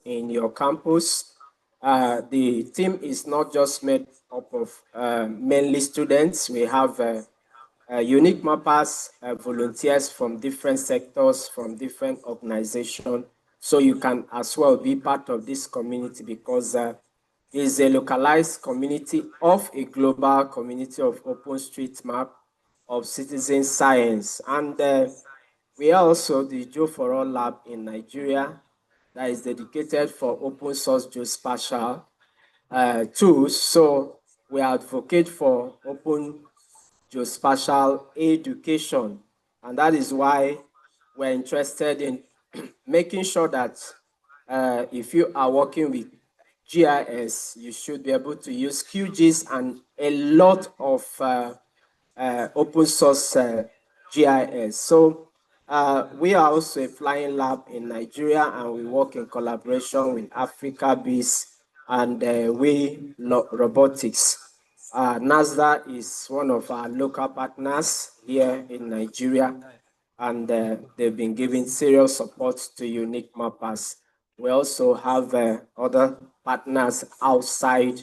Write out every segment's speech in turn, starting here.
in your campus. The team is not just made up of mainly students. We have unique mappers, volunteers from different sectors, from different organizations. So you can as well be part of this community because it's a localized community of a global community of OpenStreetMap of citizen science. And we are also the Joe for All Lab in Nigeria that is dedicated for open source geospatial tools. So we advocate for open geospatial education. And that is why we're interested in making sure that if you are working with GIS, you should be able to use QGIS and a lot of open source GIS. So we are also a flying lab in Nigeria, and we work in collaboration with Africa-based and We Robotics. NASDA is one of our local partners here in Nigeria, and they've been giving serious support to unique mappers. We also have other partners outside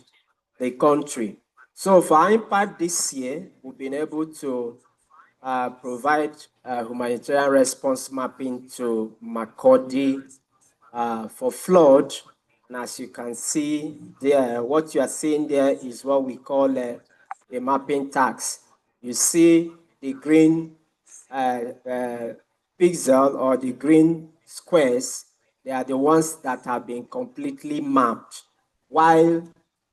the country. So for our impact this year, we've been able to provide humanitarian response mapping to Makurdi for flood. And as you can see there, what you are seeing there is what we call a mapping tax. You see the green pixel or the green squares, they are the ones that have been completely mapped, while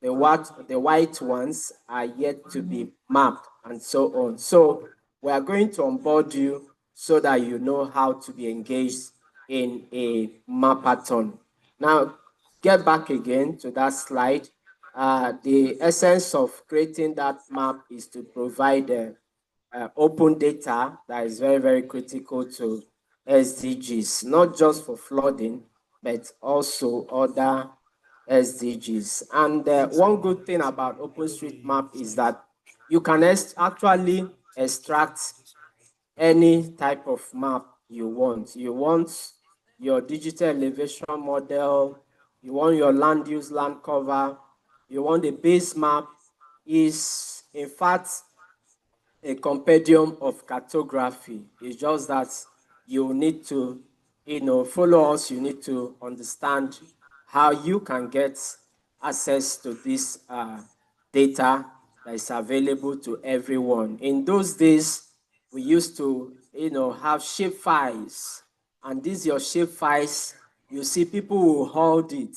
the white ones are yet to be mapped and so on. So we are going to onboard you so that you know how to be engaged in a mapathon. Now, get back again to that slide. The essence of creating that map is to provide open data that is very, very critical to SDGs, not just for flooding, but also other SDGs. And one good thing about OpenStreetMap is that you can actually extract any type of map you want. You want your digital elevation model, you want your land use, land cover, you want the base map is in fact a compendium of cartography. It's just that you need to, follow us. You need to understand how you can get access to this data that is available to everyone. In those days, we used to, have shape files, and these your shape files. You see, people will hold it,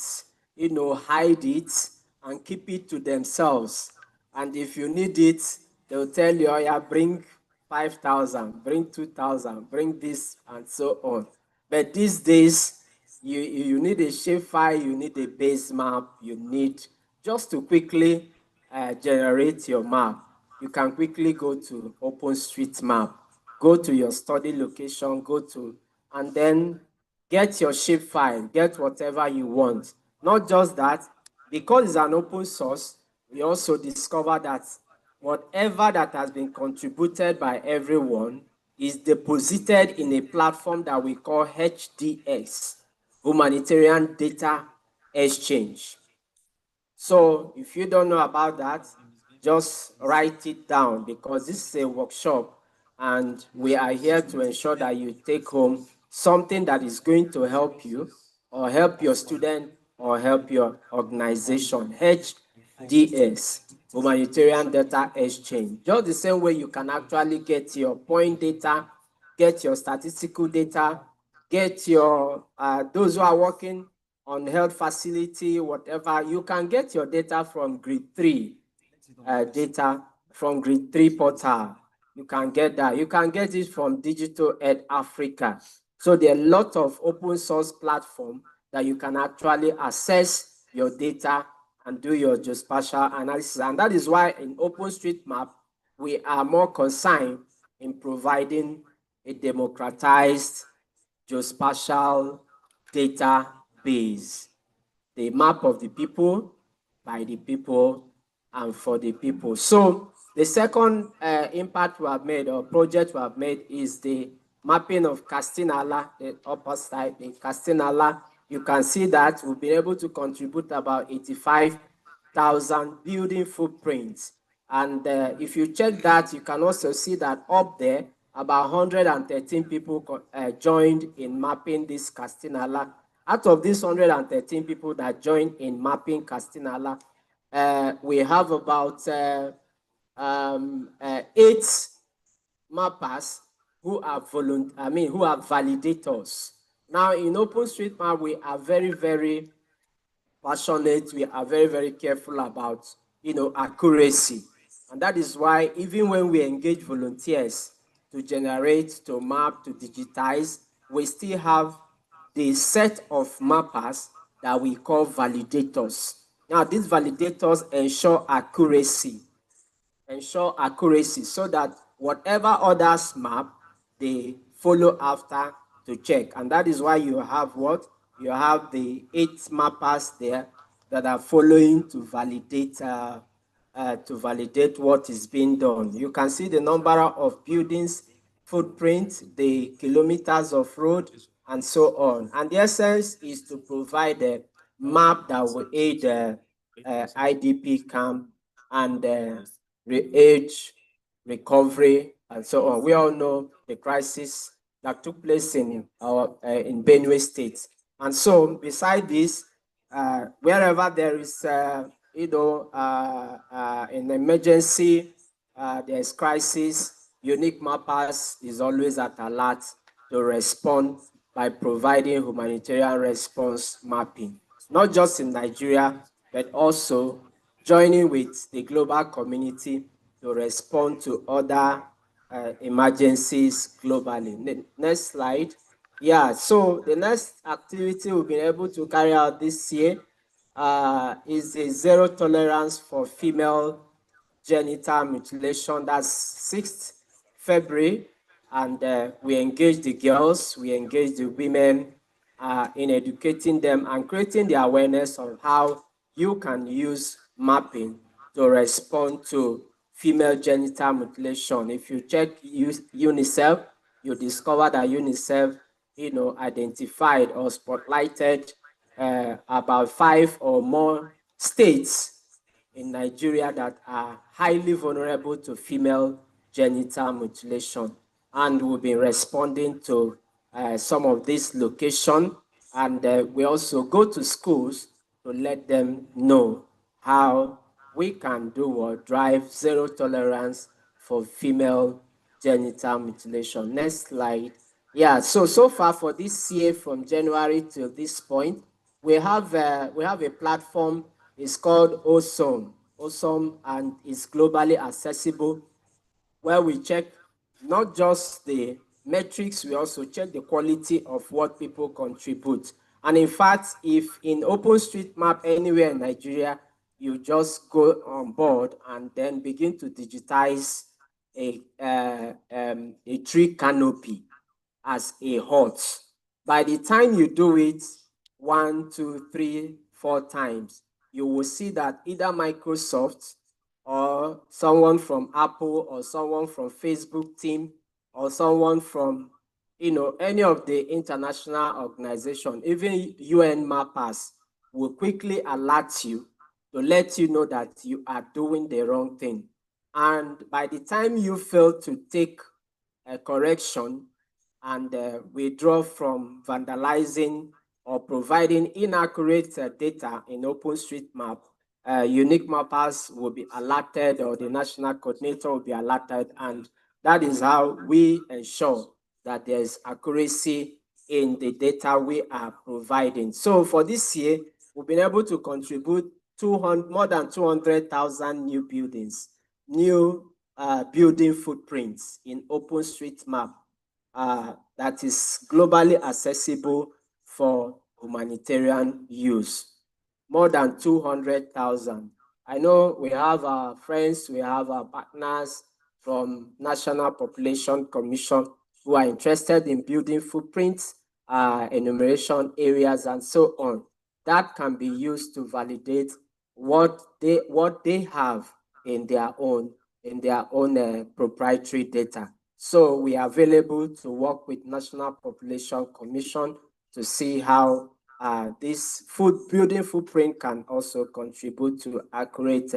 hide it, and keep it to themselves. And if you need it, they'll tell you, oh yeah, bring 5,000, bring 2,000, bring this, and so on. But these days, you need a shapefile, you need a base map, you need just to quickly generate your map. You can quickly go to OpenStreetMap, go to your study location, and then get your shapefile, get whatever you want. Not just that, because it's an open source, we also discover that whatever that has been contributed by everyone is deposited in a platform that we call HDX, Humanitarian Data Exchange. So if you don't know about that, just write it down, because this is a workshop and we are here to ensure that you take home something that is going to help you or help your student or help your organization. HDX, Humanitarian Data Exchange. Just the same way you can actually get your point data, get your statistical data, get your, those who are working on health facility, whatever, you can get your data from Grid 3, data from Grid 3 portal. You can get that. You can get it from Digital Ed Africa. So there are a lot of open source platforms that you can actually access your data and do your geospatial analysis. And that is why in OpenStreetMap, we are more concerned in providing a democratized geospatial database, the map of the people, by the people, and for the people. So the second impact we have made, or project we have made, is the mapping of Castinala, the upper side, the Castinala you can see that we've been able to contribute about 85,000 building footprints. And if you check that, you can also see that up there, about 113 people joined in mapping this Castinala. Out of these 113 people that joined in mapping Castinala, we have about 8 mappers who are who are validators. Now in OpenStreetMap, we are very, very passionate. We are very, very careful about, accuracy. And that is why even when we engage volunteers to generate, to map, to digitize, we still have the set of mappers that we call validators. Now, these validators ensure accuracy so that whatever others map, they follow after to check. And that is why you have what? You have the 8 mappers there that are following to validate what is being done. You can see the number of buildings, footprint, the kilometers of road, and so on. And the essence is to provide a map that will aid IDP camp and age, recovery, and so on. We all know the crisis that took place in Benue State. And so, beside this, wherever there is, an emergency, there is crisis, Unique Mappers is always at alert to respond by providing humanitarian response mapping, not just in Nigeria, but also joining with the global community to respond to other emergencies globally. Next slide. Yeah, so the next activity we've been able to carry out this year is the zero tolerance for female genital mutilation. That's 6th February. And we engage the girls, we engage the women in educating them and creating the awareness of how you can use mapping to respond to female genital mutilation. If you check UNICEF, you discover that UNICEF, identified or spotlighted about 5 or more states in Nigeria that are highly vulnerable to female genital mutilation. And we'll be responding to some of these locations. And we also go to schools to let them know how we can do or drive zero tolerance for female genital mutilation. Next slide. Yeah, so far for this year, from January till this point, we have a platform. It's called Awesome, and it's globally accessible, where we check not just the metrics, we also check the quality of what people contribute. And in fact, if in OpenStreetMap anywhere in Nigeria, you just go on board and then begin to digitize a tree canopy as a hut. By the time you do it 1, 2, 3, 4 times, you will see that either Microsoft or someone from Apple or someone from Facebook team or someone from any of the international organization, even UN mappers, will quickly alert you to let you know that you are doing the wrong thing. And by the time you fail to take a correction and withdraw from vandalizing or providing inaccurate data in OpenStreetMap, Unique Mappers will be alerted, or the national coordinator will be alerted, and that is how we ensure that there is accuracy in the data we are providing. So for this year, we've been able to contribute more than 200,000 new buildings, new building footprints in OpenStreetMap that is globally accessible for humanitarian use. More than 200,000. I know we have our friends, we have our partners from National Population Commission who are interested in building footprints, enumeration areas, and so on. That can be used to validate what they have in their own proprietary data. So we are available to work with National Population Commission to see how this building footprint can also contribute to accurate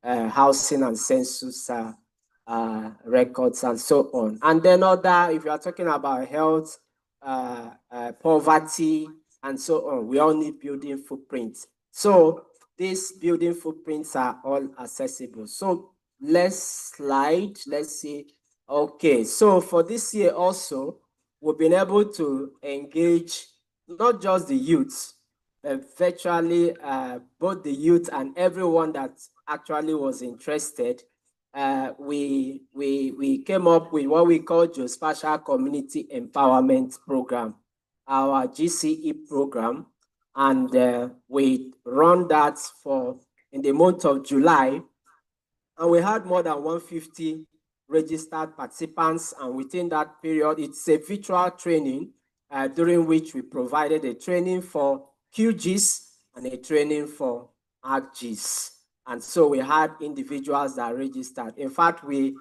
housing and census records and so on. And then if you are talking about health, poverty, and so on, we all need building footprints. So these building footprints are all accessible. So let's see. Okay, so for this year also, we've been able to engage not just the youth, but virtually both the youth and everyone that actually was interested. We came up with what we call Geospatial Community Empowerment Program, our GCE program, and we run that in the month of July, and we had more than 150 registered participants, and within that period, it's a virtual training during which we provided a training for QGs and a training for ArcGs. And so we had individuals that registered. In fact, we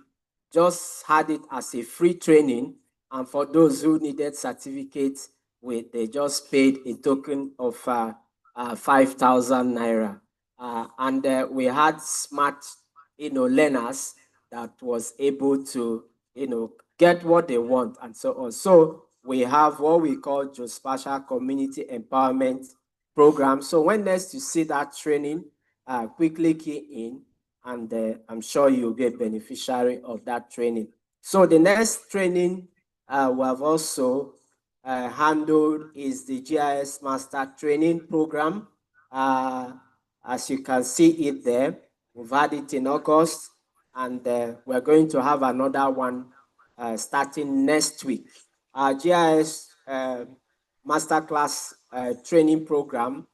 just had it as a free training, and for those who needed certificates, they just paid a token of 5,000 naira. And we had smart learners that was able to, get what they want and so on. So we have what we call Geospatial Community Empowerment Program. So when next you see that training, quickly key in, and I'm sure you'll be a beneficiary of that training. So the next training we have also handled is the GIS Master Training Program. As you can see it there, we've had it in August, and we're going to have another one starting next week. Our GIS Masterclass training program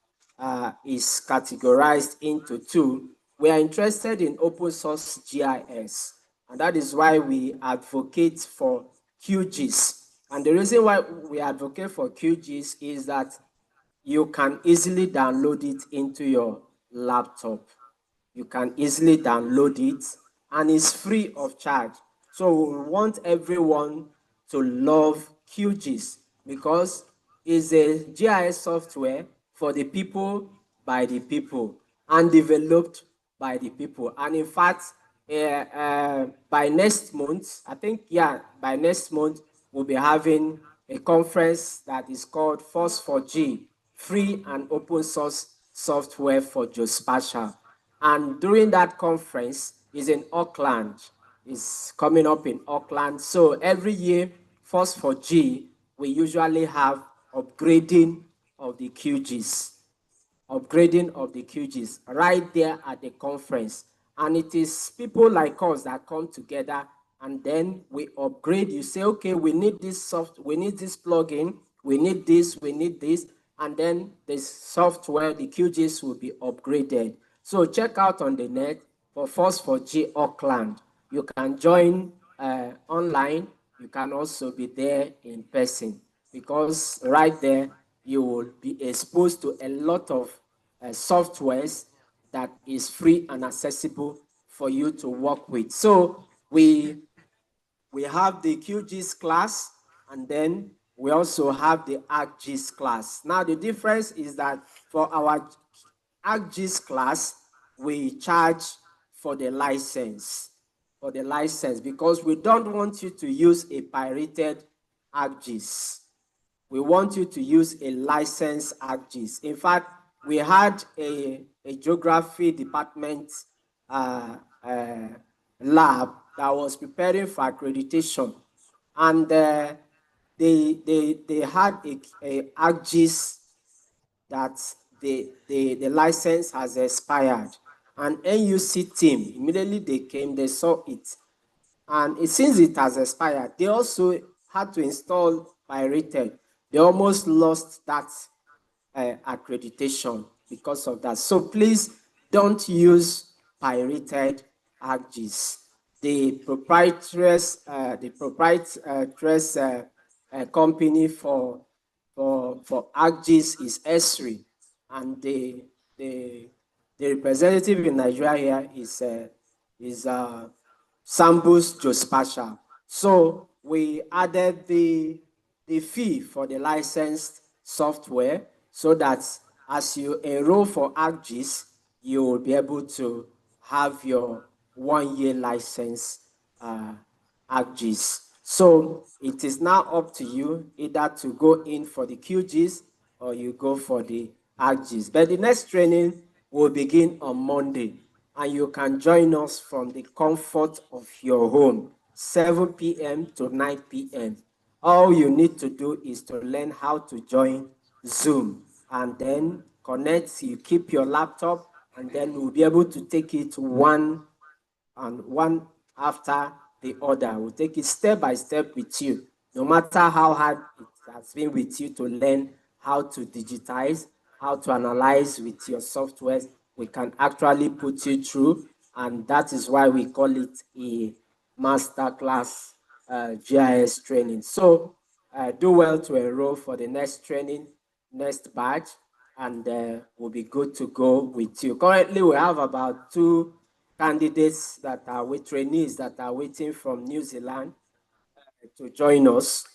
is categorized into two. We are interested in open source GIS, and that is why we advocate for QGIS. And the reason why we advocate for QGIS is that you can easily download it into your laptop. You can easily download it, and it's free of charge. So we want everyone to love QGIS because it's a GIS software for the people, by the people, and developed by the people. And in fact, by next month, I think, yeah, by next month, we'll be having a conference that is called Force4G, Free and Open Source Software for Geospatial. And during that conference is in Auckland. It's coming up in Auckland. So every year, Force4G, we usually have upgrading of the QGIS right there at the conference. And it is people like us that come together, and then we upgrade. You say, okay, we need this we need this plugin, we need this, and then the software, the QGIS will be upgraded. So check out on the net for Force4G Auckland. You can join online. You can also be there in person, because right there you will be exposed to a lot of softwares that is free and accessible for you to work with. So we have the QGIS class, and then we also have the ArcGIS class. Now the difference is that for our ArcGIS class, we charge for the license, because we don't want you to use a pirated ArcGIS. We want you to use a licensed ArcGIS. In fact, we had a geography department lab that was preparing for accreditation, and they had a ArcGIS that the license has expired. And NUC team, immediately they came, they saw it. And since it has expired, they also had to install pirated. They almost lost that accreditation because of that. So please don't use pirated ArcGIS. The proprietress company for ArcGIS is ESRI, and the representative in Nigeria is Sambus Geospatial. So we added the fee for the licensed software. so that as you enroll for ArcGIS, you will be able to have your 1-year license ArcGIS. So it is now up to you either to go in for the QGIS or you go for the ArcGIS. But the next training will begin on Monday, and you can join us from the comfort of your home, 7 p.m. to 9 p.m. All you need to do is to learn how to join Zoom, and then connect, you keep your laptop, and then we'll be able to take it one after the other. We'll take it step by step with you. No matter how hard it has been with you to learn how to digitize, how to analyze with your softwares, we can actually put you through, and that is why we call it a masterclass GIS training. So do well to enroll for the next training, next batch, and we'll be good to go with you. Currently, we have about 2 candidates that are with trainees that are waiting from New Zealand to join us.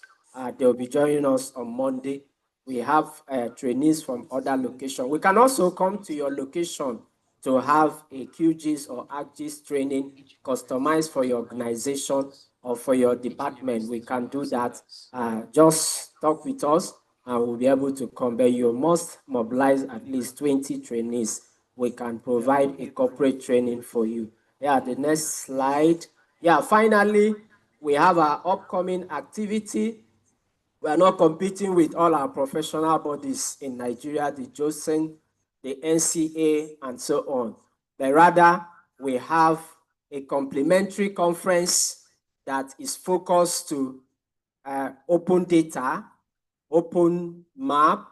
They'll be joining us on Monday. We have trainees from other locations. We can also come to your location to have a QGIS or ArcGIS training customized for your organization or for your department. We can do that. Just talk with us and we'll be able to come. But you must mobilize at least 20 trainees. We can provide a corporate training for you. Yeah, the next slide. Yeah, finally, we have our upcoming activity. We are not competing with all our professional bodies in Nigeria, the JOSEN, the NCA, and so on. But rather, we have a complementary conference that is focused to open data, open map,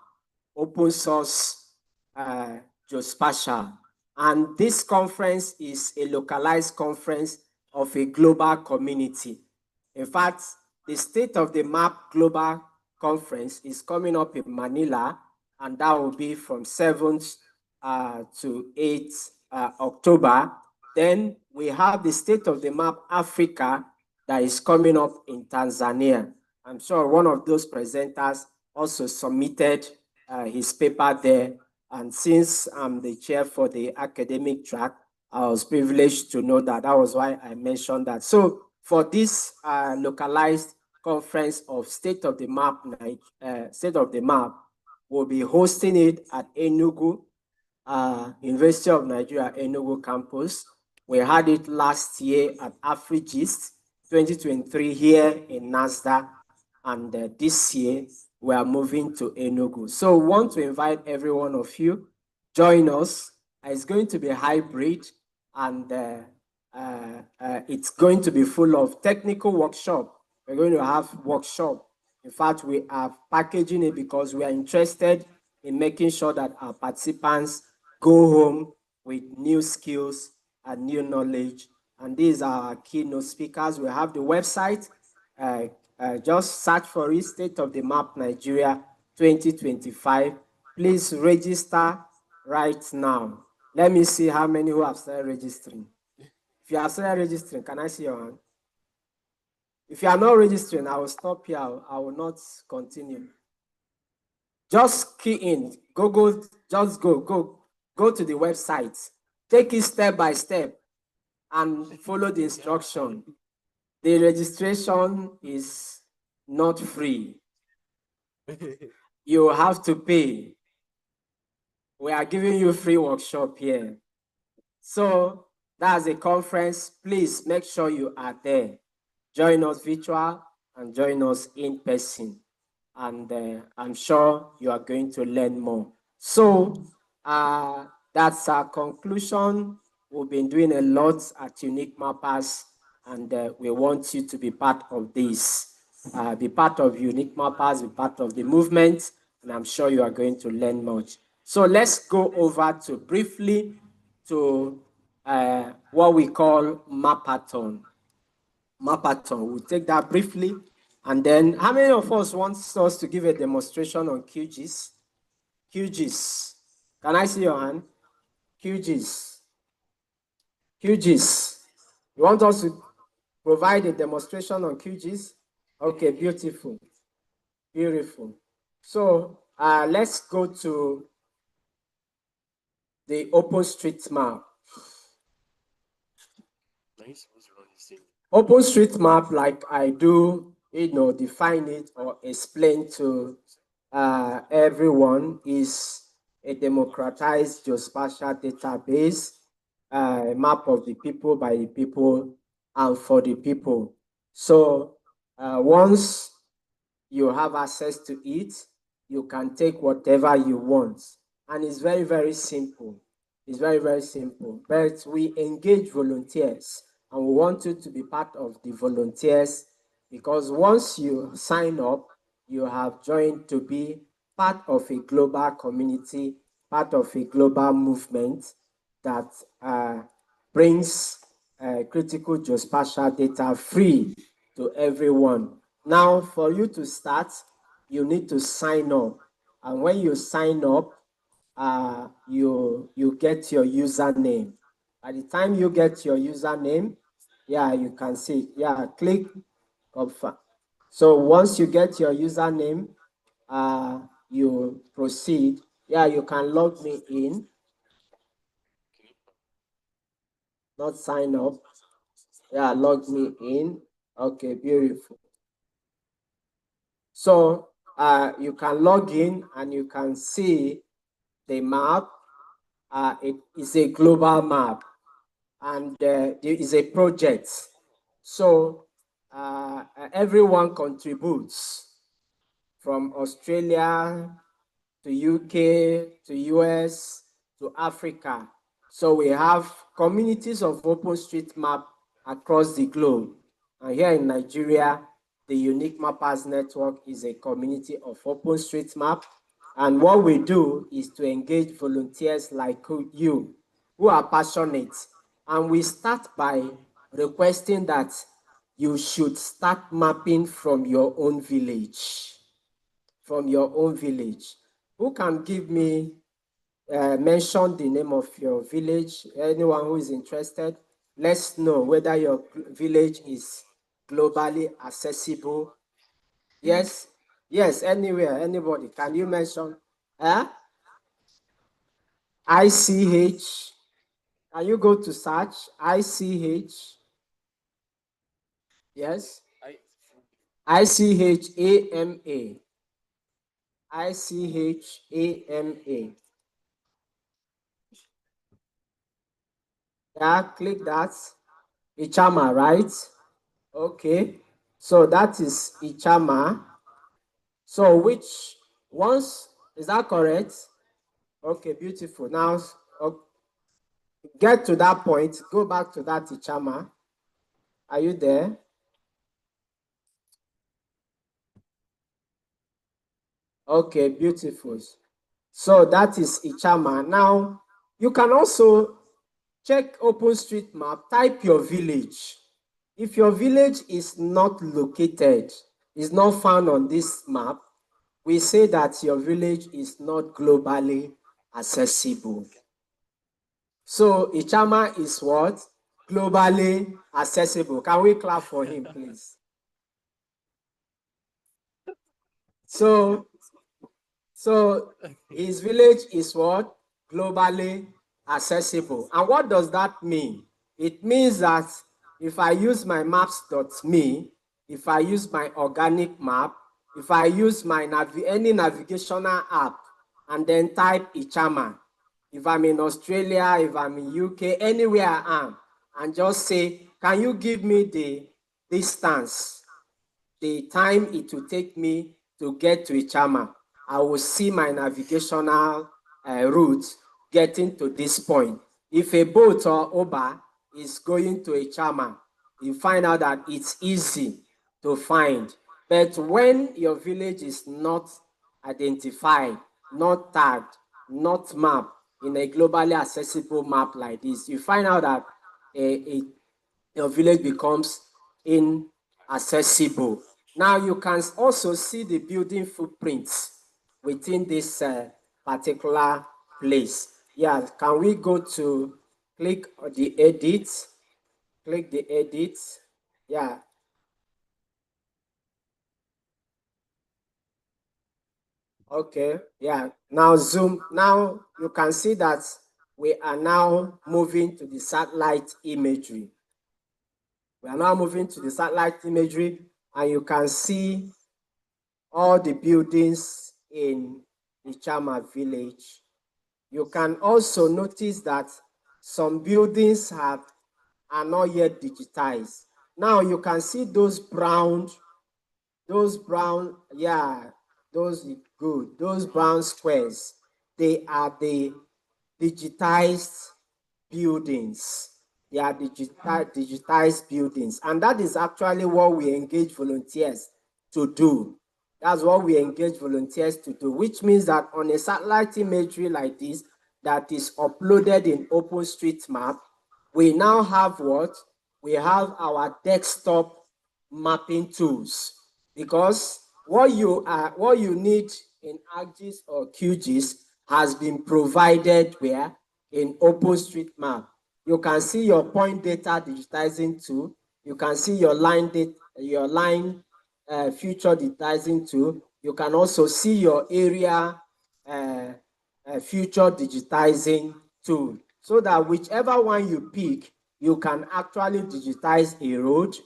open source geospatial. And this conference is a localized conference of a global community. In fact, the State of the Map Global Conference is coming up in Manila, and that will be from 7th to 8th October. Then we have the State of the Map Africa that is coming up in Tanzania. I'm sure one of those presenters also submitted his paper there. And since I'm the chair for the academic track, I was privileged to know that. That was why I mentioned that. So for this localized conference of State of the Map, we'll be hosting it at Enugu, University of Nigeria, Enugu campus. We had it last year at AfriGist 2023 here in NASDAQ, and this year we are moving to Enugu. So we want to invite every one of you, join us. It's going to be hybrid, and it's going to be full of technical workshop. We're going to have workshop. In fact, we are packaging it because we are interested in making sure that our participants go home with new skills and new knowledge. And these are our keynote speakers. We have the website. Just search for it, State of the Map Nigeria 2025. Please register right now. Let me see how many who have started registering. If you have started registering, can I see your hand? If you are not registering, I will stop here. I will not continue. Just key in, just go to the website. Take it step by step and follow the instruction. The registration is not free. You have to pay. We are giving you free workshop here. So that's a conference. Please make sure you are there. Join us virtual and join us in person. And I'm sure you are going to learn more. So that's our conclusion. We've been doing a lot at Unique Mappers, and we want you to be part of this. Be part of Unique Mappers, be part of the movement, and I'm sure you are going to learn much. So let's go over to briefly to what we call Mappathon. Mappathon, we'll take that briefly. And then, how many of us want us to give a demonstration on QGIS? QGIS. Can I see your hand? QGIS. QGIS. You want us to provide a demonstration on QGIS? Okay, beautiful. Beautiful. So, Let's go to the OpenStreetMap. OpenStreetMap, like I do, define it or explain to everyone, is a democratized geospatial database, a map of the people, by the people, and for the people. So once you have access to it, you can take whatever you want. And it's very, very simple. It's very, very simple. But we engage volunteers, and we want you to be part of the volunteers, because once you sign up, you have joined to be part of a global community, part of a global movement that brings critical geospatial data free to everyone. Now, for you to start, you need to sign up. And when you sign up, you get your username. By the time you get your username, yeah, you can see, yeah, click confirm. So once you get your username, you proceed. Yeah, you can log me in, not sign up. Yeah, log me in. Okay, beautiful. So you can log in and you can see the map. It is a global map, and there is a project. So everyone contributes, from Australia to UK to US to Africa. So we have communities of OpenStreetMap across the globe. And here in Nigeria, the Unique Mappers Network is a community of OpenStreetMap. And what we do is to engage volunteers like you who are passionate. And we start by requesting that you should start mapping from your own village. From your own village. Who can give me, mention the name of your village? Anyone who is interested, let's know whether your village is globally accessible. Yes, yes, anywhere, anybody. Can you mention? ICH. Can you go to search? ICH. Yes. ICHAMA. ICHAMA. Yeah, click that. Ichama, right? Okay. So that is Ichama. So which once, is that correct? Okay, beautiful. Now get to that point. Go back to that Ichama. Are you there? Okay, beautiful. So that is Ichama. Now you can also check OpenStreetMap, type your village. If your village is not located, is not found on this map, we say that your village is not globally accessible. So Ichama is what? Globally accessible. Can we clap for him, please? So his village is what? Globally accessible. And what does that mean? It means that if I use my maps.me, if I use my organic map, if I use my any navigational app, and then type Ichama, if I'm in Australia, if I'm in UK, anywhere I am, and just say, can you give me the distance, the time it will take me to get to Ichama? I will see my navigational route getting to this point. If a boat or Uber is going to Ichama, you find out that it's easy to find. But when your village is not identified, not tagged, not mapped in a globally accessible map like this, you find out that your village becomes inaccessible. Now you can also see the building footprints within this particular place. Yeah, can we go to click the edit? Click the edit. Yeah. Okay, yeah. Now zoom. Now you can see that we are now moving to the satellite imagery. We are now moving to the satellite imagery, and you can see all the buildings in Ichama village. You can also notice that some buildings are not yet digitized. Now you can see those brown, yeah, those good, those brown squares. They are the digitized buildings. They are digitized buildings. And that is actually what we engage volunteers to do. That's what we engage volunteers to do, which means that on a satellite imagery like this that is uploaded in OpenStreetMap, we now have what? We have our desktop mapping tools, because what you need in ArcGIS or QGIS has been provided where? In OpenStreetMap. You can see your point data digitizing tool. You can see your line future digitizing tool. You can also see your area future digitizing tool, so that whichever one you pick, you can actually digitize a road,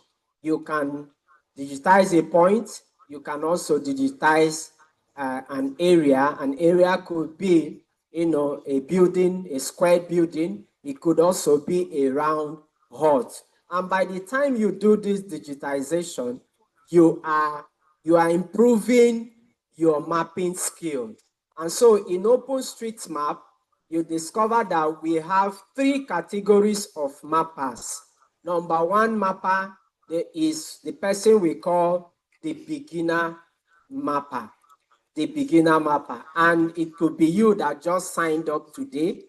you can digitize a point, you can also digitize an area. An area could be, a building, a square building. It could also be a round hut. And by the time you do this digitization, you are improving your mapping skill. And so in OpenStreetMap, you discover that we have 3 categories of mappers. Number 1 mapper is the person we call the beginner mapper. The beginner mapper. And it could be you that just signed up today.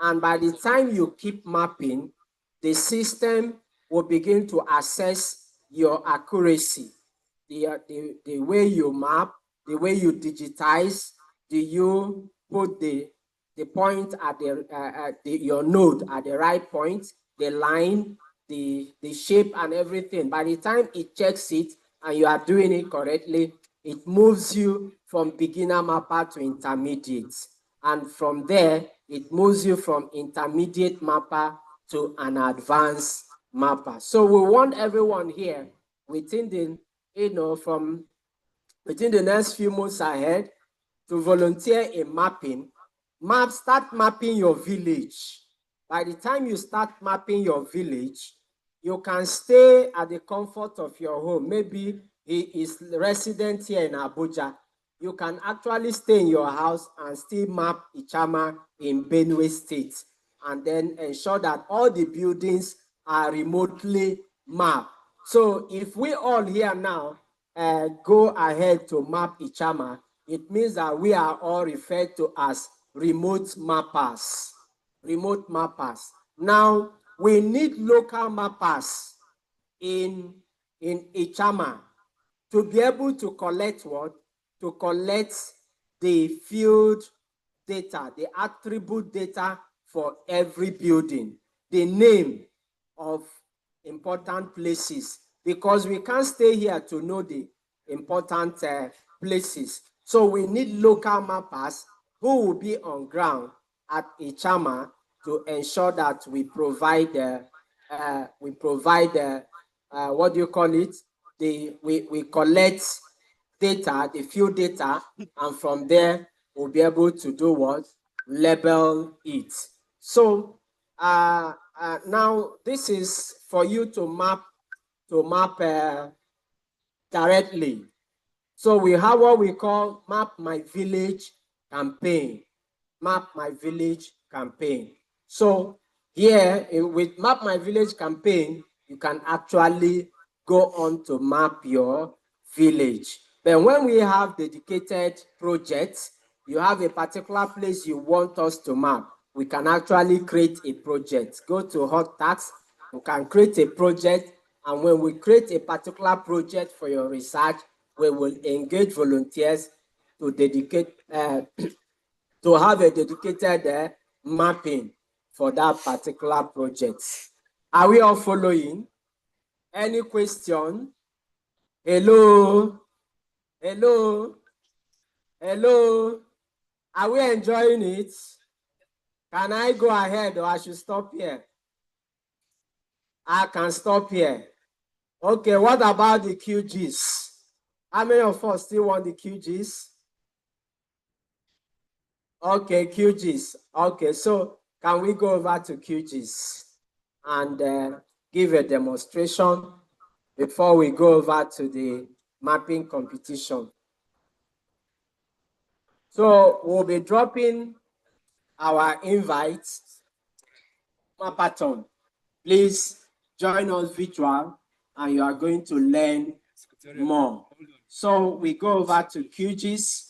And by the time you keep mapping, the system will begin to assess your accuracy. The way you map, the way you digitize, do you put the point at your node at the right point, the line, the shape and everything. By the time it checks it and you are doing it correctly, it moves you from beginner mapper to intermediate. And from there, it moves you from intermediate mapper to an advanced mapper. So we want everyone here within the, within the next few months ahead to volunteer in mapping. Start mapping your village. By the time you start mapping your village, you can stay at the comfort of your home. Maybe he is resident here in Abuja. You can actually stay in your house and still map Ichama in Benue State, and then ensure that all the buildings are remotely mapped. So if we all here now go ahead to map Ichama, it means that we are all referred to as remote mappers. Remote mappers. Now, we need local mappers in Ichama to be able to collect what? To collect the field data, the attribute data for every building, the name of important places, because we can't stay here to know the important places. So we need local mappers who will be on ground at Ichama to ensure that we provide what do you call it? We collect data, the field data, and from there we'll be able to do what? Label it. So now this is for you to map directly. So we have what we call Map My Village campaign. Map My Village campaign. So here with Map My Village campaign, you can actually go on to map your village. But when we have dedicated projects, you have a particular place you want us to map, we can actually create a project. Go to Hot Task, you can create a project, and when we create a particular project for your research, we will engage volunteers to dedicate to have a dedicated mapping for that particular project. Are we all following? Any question? Hello? Hello? Hello, are we enjoying it? Can I go ahead or I should stop here? I can stop here. Okay, what about the QGs? How many of us still want the QGs? Okay, QGs. Okay, so can we go over to QGs and give a demonstration before we go over to the mapping competition? So we'll be dropping our invites, Mappathon. Please join us virtual and you are going to learn more. So we go over to QGIS.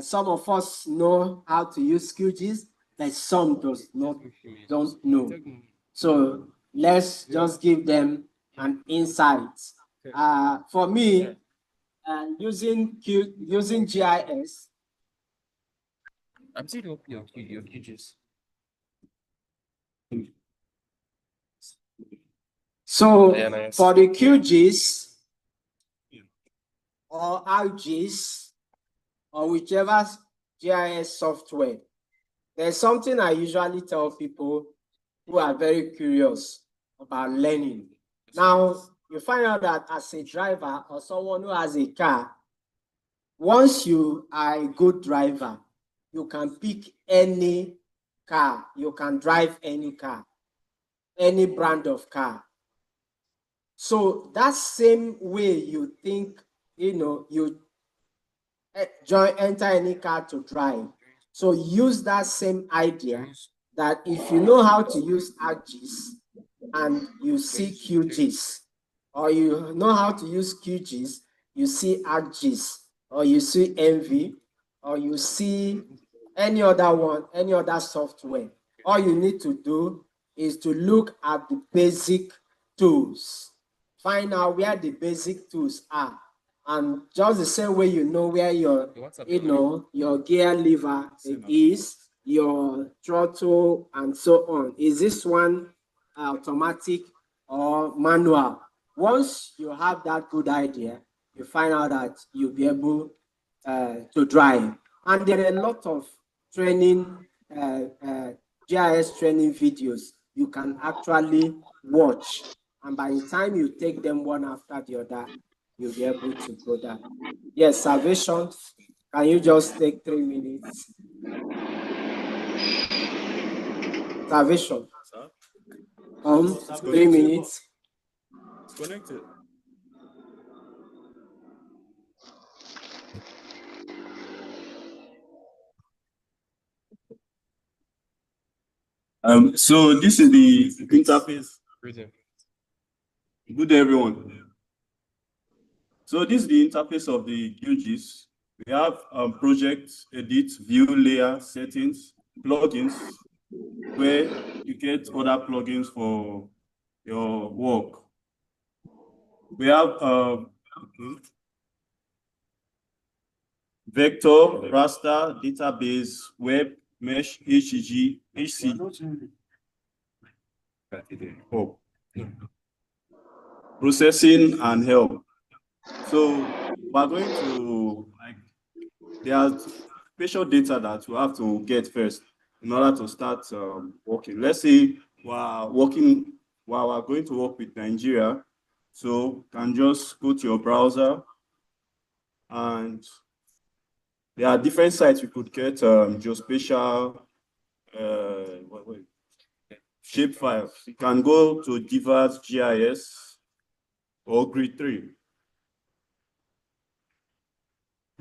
Some of us know how to use QGIS, but some don't know. So let's just give them an insight. For me, using GIS. I'm seeing your QGIS. So for the QGIS or RGIS or whichever GIS software, there's something I usually tell people who are very curious about learning. Now, you find out that as a driver or someone who has a car, once you are a good driver, you can pick any car, you can drive any car, any brand of car. So that same way you think, you enter any car to drive. So use that same idea that if you know how to use ArcGIS and you see QGIS, or you know how to use QGIS, you see ArcGIS, or you see Envy, or you see any other one, any other software. All you need to do is to look at the basic tools. Find out where the basic tools are. And just the same way you know where your gear lever is, your throttle, and so on. Is this one automatic or manual? Once you have that good idea, you find out that you'll be able to drive. And there are a lot of training, GIS training videos you can actually watch. And by the time you take them one after the other, you'll be able to go down. Yes, Salvation, can you just take 3 minutes? Salvation. 3 minutes. It's connected. So this is the interface. Good day, everyone. So this is the interface of the QGIS. We have project, edit, view, layer, settings, plugins, where you get other plugins for your work. We have vector, raster, database, web, mesh, HG, HC. Oh. Processing and help. So we're going to, there are spatial data that we have to get first in order to start working. Let's say we're working, while we're going to work with Nigeria. So you can just go to your browser and there are different sites you could get geospatial shape files. You can go to Divas GIS or Grid 3.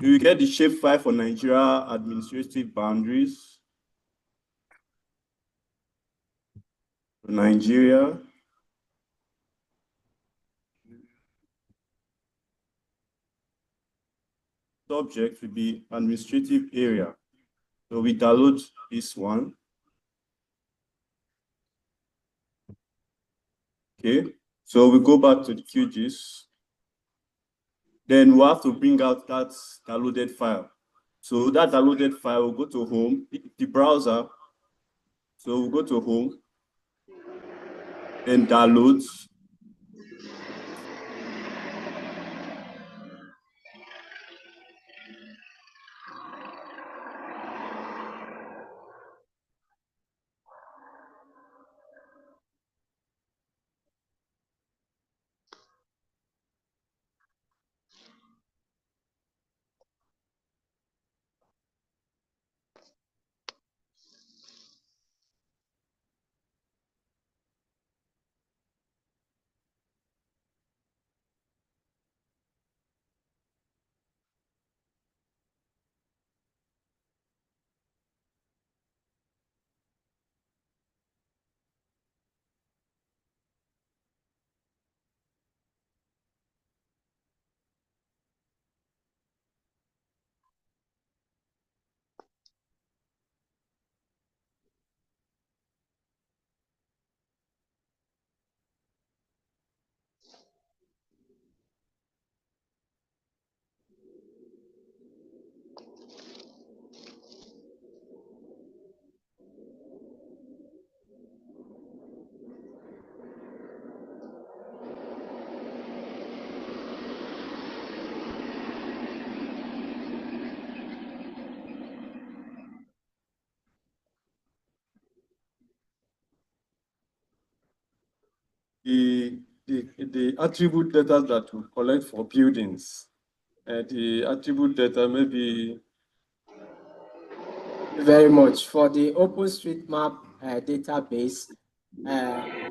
You get the shapefile for Nigeria administrative boundaries. Nigeria. Subject will be administrative area. So we download this one. Okay. So we go back to the QGIS. Then we have to bring out that downloaded file. So that downloaded file will go to home, the browser. So we'll go to home, then downloads. the attribute data that we collect for buildings, and the attribute data maybe. Very much. For the OpenStreetMap database,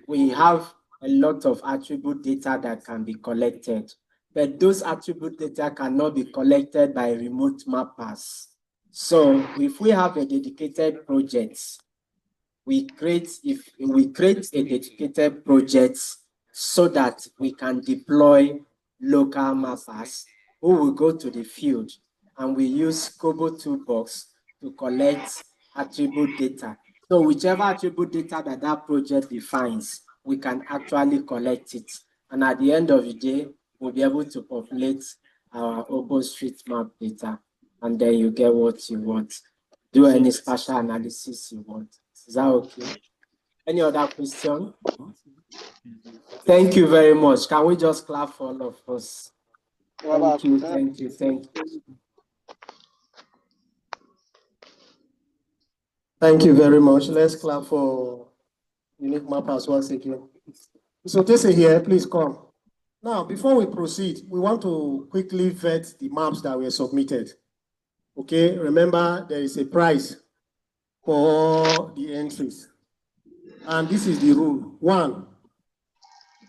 we have a lot of attribute data that can be collected, but those attribute data cannot be collected by remote mappers. So if we have a dedicated project, we create a dedicated project so that we can deploy local mappers who will go to the field, and we use Kobo Toolbox to collect attribute data. So whichever attribute data that that project defines, we can actually collect it. And at the end of the day, we'll be able to populate our OpenStreetMap data, and then you get what you want. Do any spatial analysis you want. Is that okay? Any other question? Thank you very much. Can we just clap for all of us? Thank you, thank you, thank you. Thank you very much. Let's clap for Unique Mappers once again. So Tese here, please come. Now, before we proceed, we want to quickly vet the maps that were submitted. Okay, remember there is a price for the entries. And this is the rule. 1,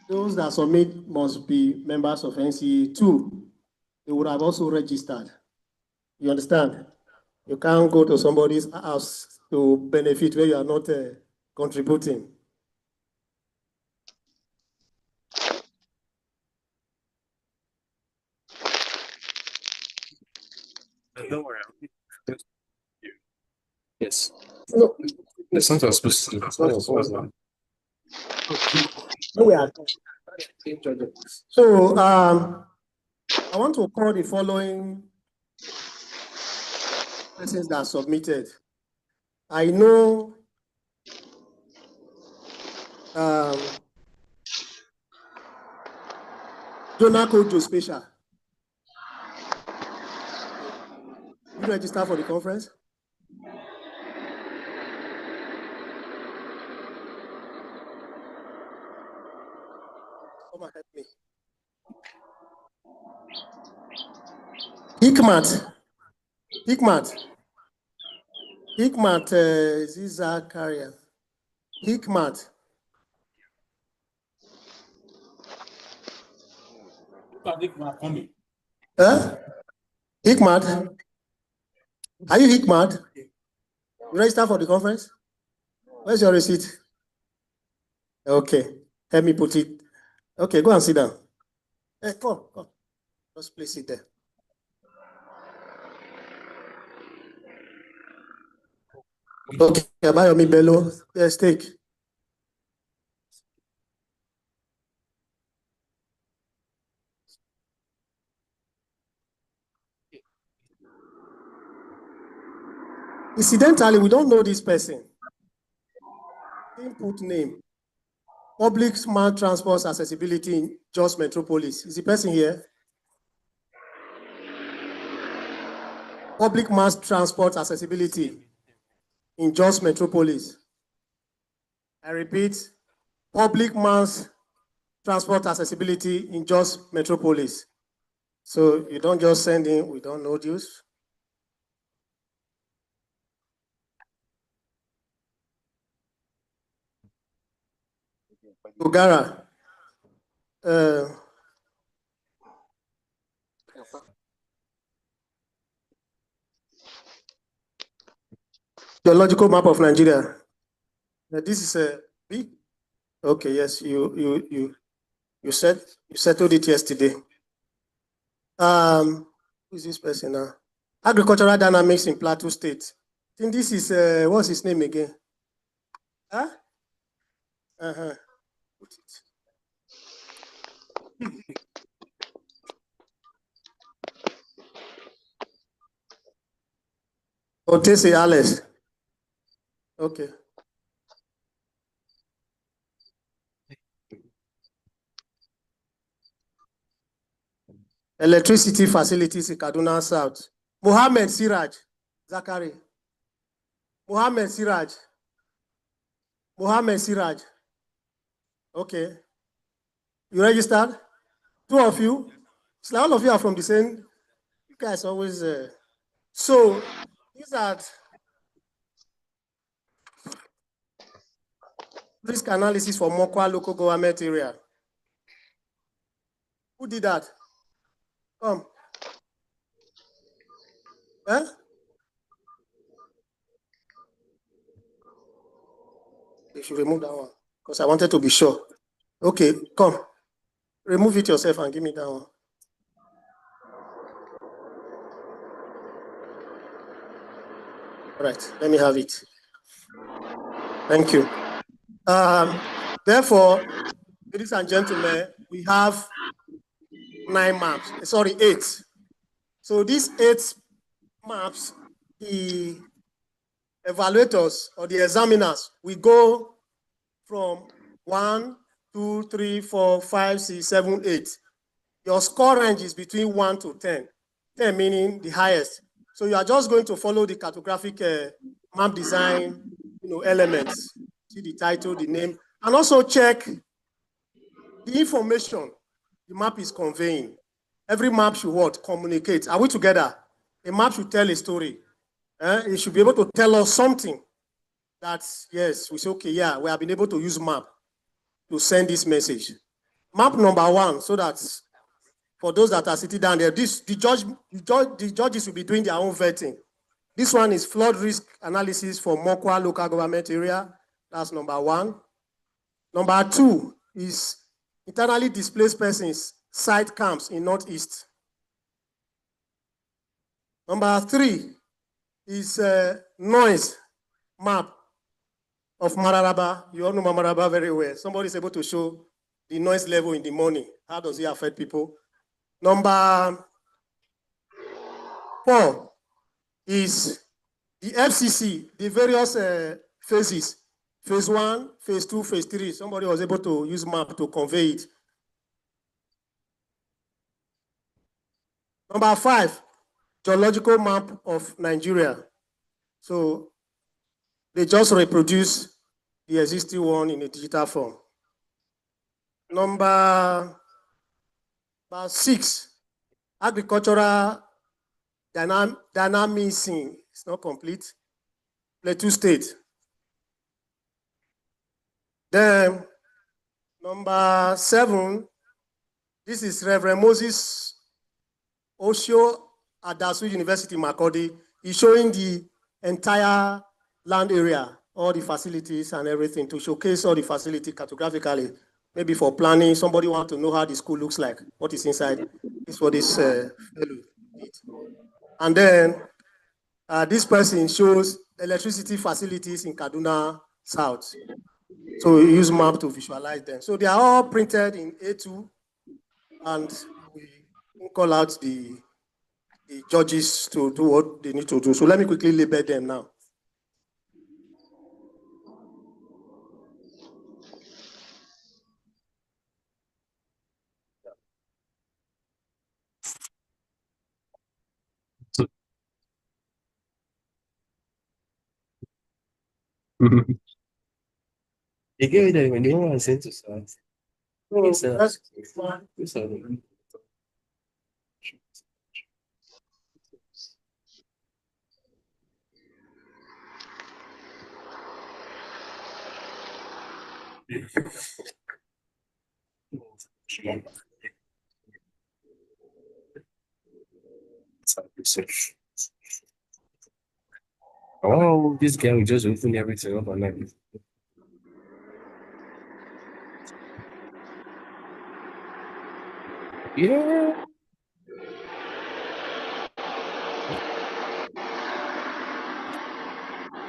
those that submit must be members of NCA. 2, they would have also registered. You understand? You can't go to somebody's house to benefit where you are not contributing. Don't worry. Yes. No, it's not supposed to. No, we are. So I want to call the following persons that submitted. I know Jonah Kojo Special. You register for the conference? Come and help me. Hikmat, Zakaria. Hikmat. Huh? Hikmat? Are you Hikmat? You register for the conference? Where's your receipt? Okay, help me put it. Okay, go and sit down. Hey, come. Just place it there. Okay, Abayomi Bello, yes, take. Incidentally, we don't know this person. Input name. Public Smart Transport Accessibility in Jos Metropolis. Is the person here? Public Mass Transport Accessibility in Jos Metropolis. I repeat, Public Mass Transport Accessibility in Jos Metropolis. So you don't just send in, we don't know this. Ugara. Geological map of Nigeria. This is a B. Okay, yes, you settled it yesterday. Who is this person now? Agricultural dynamics in Plateau State. I think this is what's his name again? Huh? Put it. Otese Alice. Okay. Electricity facilities in Kaduna South. Mohammed Siraj. Zachary. Mohammed Siraj. Okay. You registered? 2 of you? It's like all of you are from the same. You guys always. So these are risk analysis for Mokwa local government area. Who did that? Come. Eh? They should remove that one because I wanted to be sure. Okay, come. Remove it yourself and give me that one. All right, let me have it. Thank you. Therefore, ladies and gentlemen, we have 9 maps. Sorry, 8. So these 8 maps, the evaluators or the examiners, we go from 1, 2, 3, 4, 5, 6, 7, 8. Your score range is between 1 to 10. 10 meaning the highest. So you are just going to follow the cartographic map design, elements. See the title, the name, and also check the information the map is conveying. Every map should what? Communicate. Are we together? A map should tell a story. It should be able to tell us something that, yes, we say, okay, yeah, we have been able to use map to send this message. Map number 1, so that for those that are sitting down there, the judges will be doing their own vetting. This one is flood risk analysis for Mokwa local government area. That's number 1. Number 2 is internally displaced persons site camps in Northeast. Number 3 is noise map of Mararaba. You all know Mararaba very well. Somebody is able to show the noise level in the morning. How does it affect people? Number 4 is the FCC, the various phases. Phase 1, phase 2, phase 3. Somebody was able to use map to convey it. Number 5, geological map of Nigeria. So they just reproduce the existing one in a digital form. Number 6, agricultural dynamism. It's not complete. Plateau State. Then number 7, this is Reverend Moses Osho at Dasu University, Makurdi. He's showing the entire land area, all the facilities and everything, to showcase all the facility cartographically. Maybe for planning, somebody wants to know how the school looks like, what is inside. This is what this fellow did. And then this person shows electricity facilities in Kaduna South. So we use map to visualize them. So they are all printed in A2, and we call out the judges to do what they need to do. So let me quickly label them now. You gave it when you want to send to start. Oh, this guy will just open everything up on that. Yeah.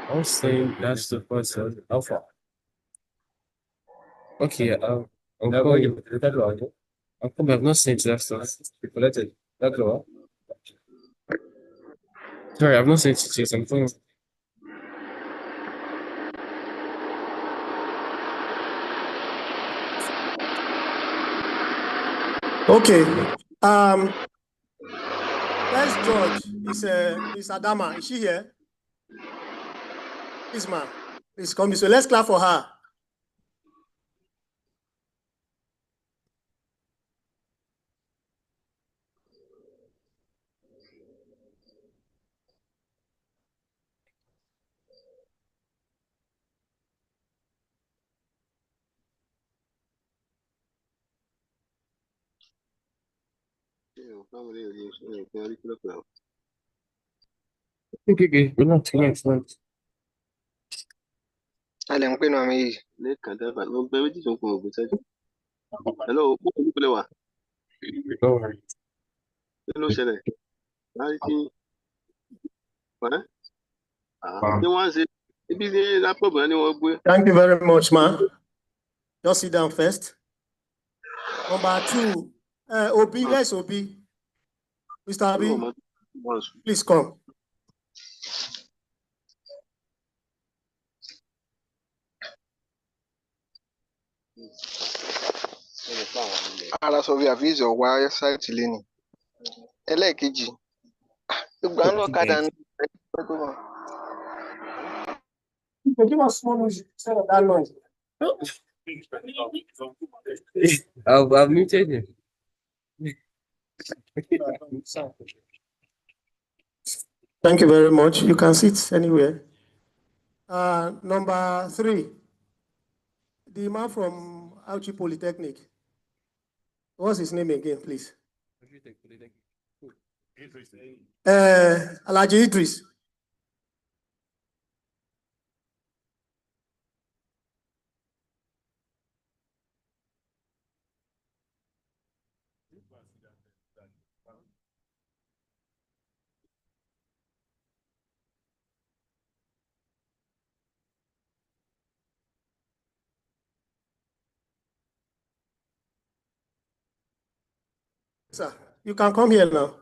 I'll say that's the first alpha. Okay, I'll call you. I'll come back. Not sent that stuff. You collected that door. Sorry, I've not sent it yet. I'm calling. Okay. First judge is Adama. Is she here? Please, ma'am. Please come this way. Let's clap for her. Okay, we're not too excellent. alẹ́ ń pè náà mi yìí. Hello, bó o ní pẹ̀lẹ́ wà? Don't worry. Kí ló ṣẹlẹ̀? Láti kí wẹ́? Ṣé wọ́n á ṣe ibi ní laptop náà ni wọ́n gbé? Thank you very much, ma. Just sit down first. Number 2, Obi, where's Obi? Mr. Obi, please come. Ara sọ bí àfíìsì ọ̀wá sáìtì lẹ́nu. Ẹlẹ́ẹ̀kejì, gbogbo àwọn ọ̀kadà ní Give us small music instead of that noise. I've muted him. Thank you very much. You can sit anywhere. Number 3, the man from Auchi Polytechnic. What's his name again, please? Alhaji Idris. Sir, you can come here now.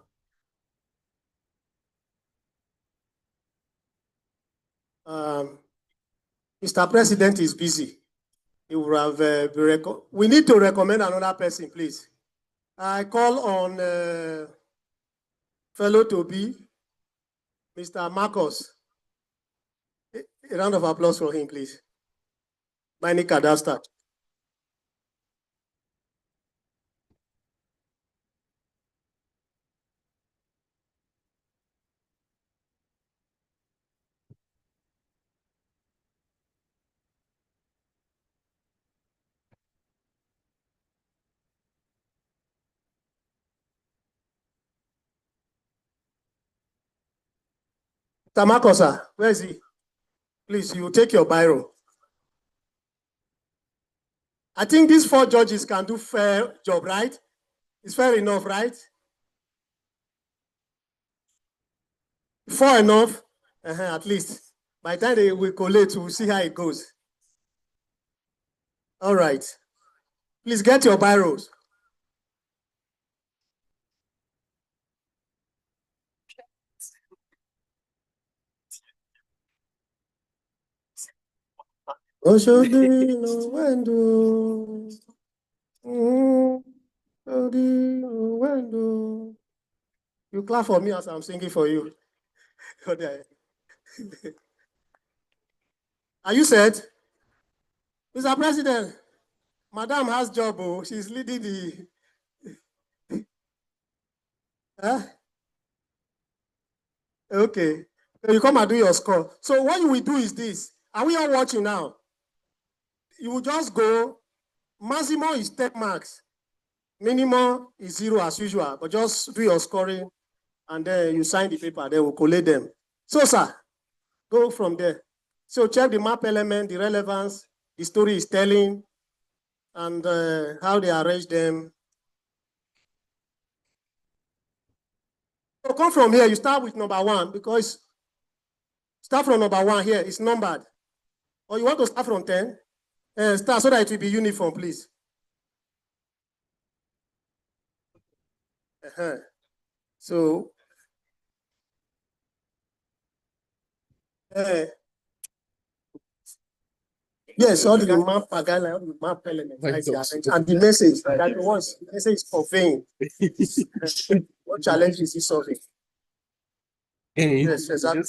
Mr. President is busy. He will have we need to recommend another person, please. I call on fellow to be Mr. Marcos. A round of applause for him, please. Mining cadastre. Tamako, sir, where is he? Please, you take your biro. I think these 4 judges can do fair job, right? It's fair enough, right? 4 enough, at least. By the time they will collate, we'll see how it goes. All right. Please get your biros. You clap for me as I'm singing for you. Are you set? Mr. President, Madam has job. Oh, she's leading the. Huh? Okay. So you come and do your score. So what you will do is this. Are we all watching now? You will just go. Maximum is 10 marks. Minimum is 0 as usual. But just do your scoring, and then you sign the paper. Then we'll collate them. So, sir, go from there. So check the map element, the relevance, the story is telling, and how they arrange them. So come from here, you start with number 1, because start from number 1 here, it's numbered. Or you want to start from 10? Start so that it will be uniform, please. So, yes, all the map guideline, the map element, and the message that was the message is conveying. What challenge is he solving? Yes, exactly.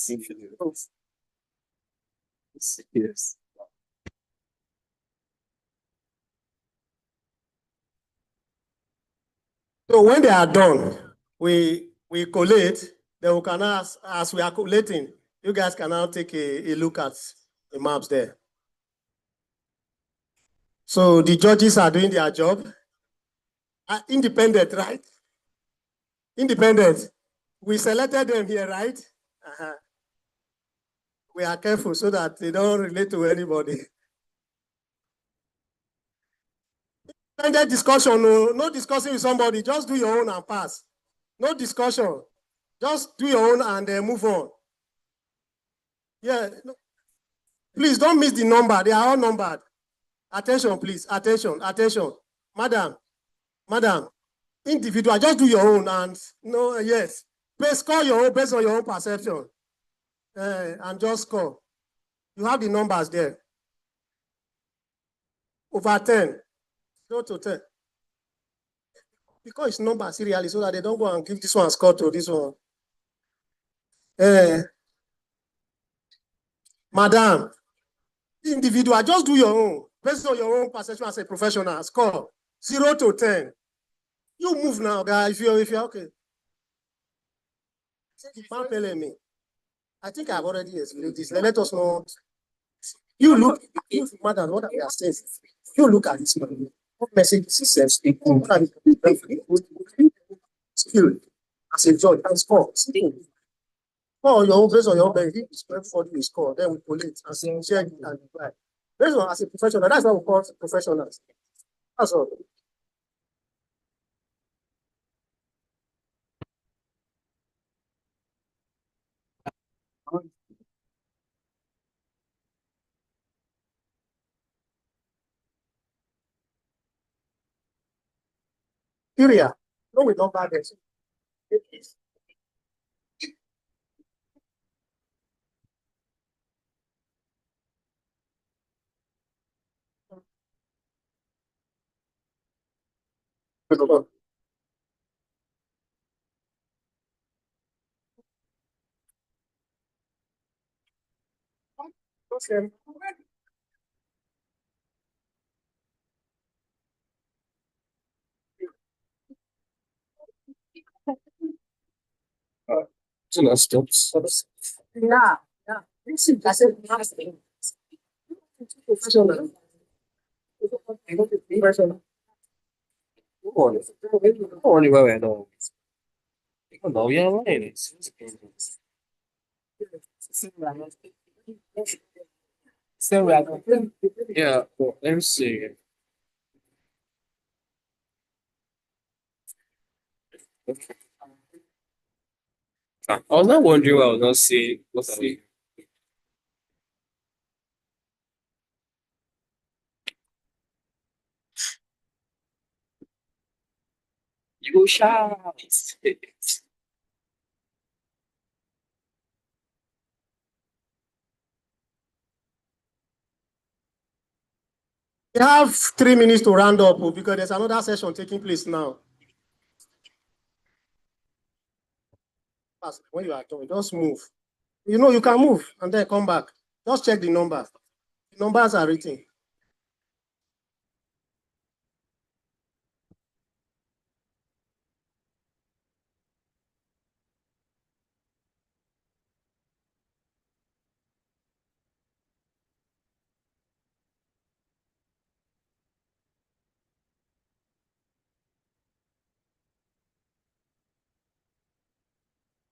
Yes. So when they are done, we collate. Then we can as we are collating, you guys can now take a look at the maps there. So the judges are doing their job. Independent, right? Independent. We selected them here, right? We are careful so that they don't relate to anybody. Independent discussion, no discussing with somebody. Just do your own and pass. No discussion. Just do your own and move on. Yeah. No. Please don't miss the number. They are all numbered. Attention, please. Attention. Madam. Individual, just do your own and no, yes. Score your own based on your own perception. And just score. You have the numbers there. Over 10. 0 to 10. Because it's number serially so that they don't go and give this one score to this one. Madam, individual, just do your own. Based on your own perception as a professional, score 0 to 10. You move now, guys, if you're okay. I think I've already explained this. Let us know. You look, madam, what we are saying. You look at this man. What message is says? Skill as a judge and score. Score on your own, based on your own benefit, for you score. Then we collate and say check and reply. Based on as a professional, that's what we call professionals. That's all. Syria. No, we don't buy this. Okay. Yeah. I said, professional. Professional. Only way I know. No, yeah, right. Yeah, well, let me see. I was not wondering why I was not seeing what I you shout. We have 3 minutes to round up because there's another session taking place now. When you are done, just move. You know, you can move and then come back. Just check the numbers. The numbers are written.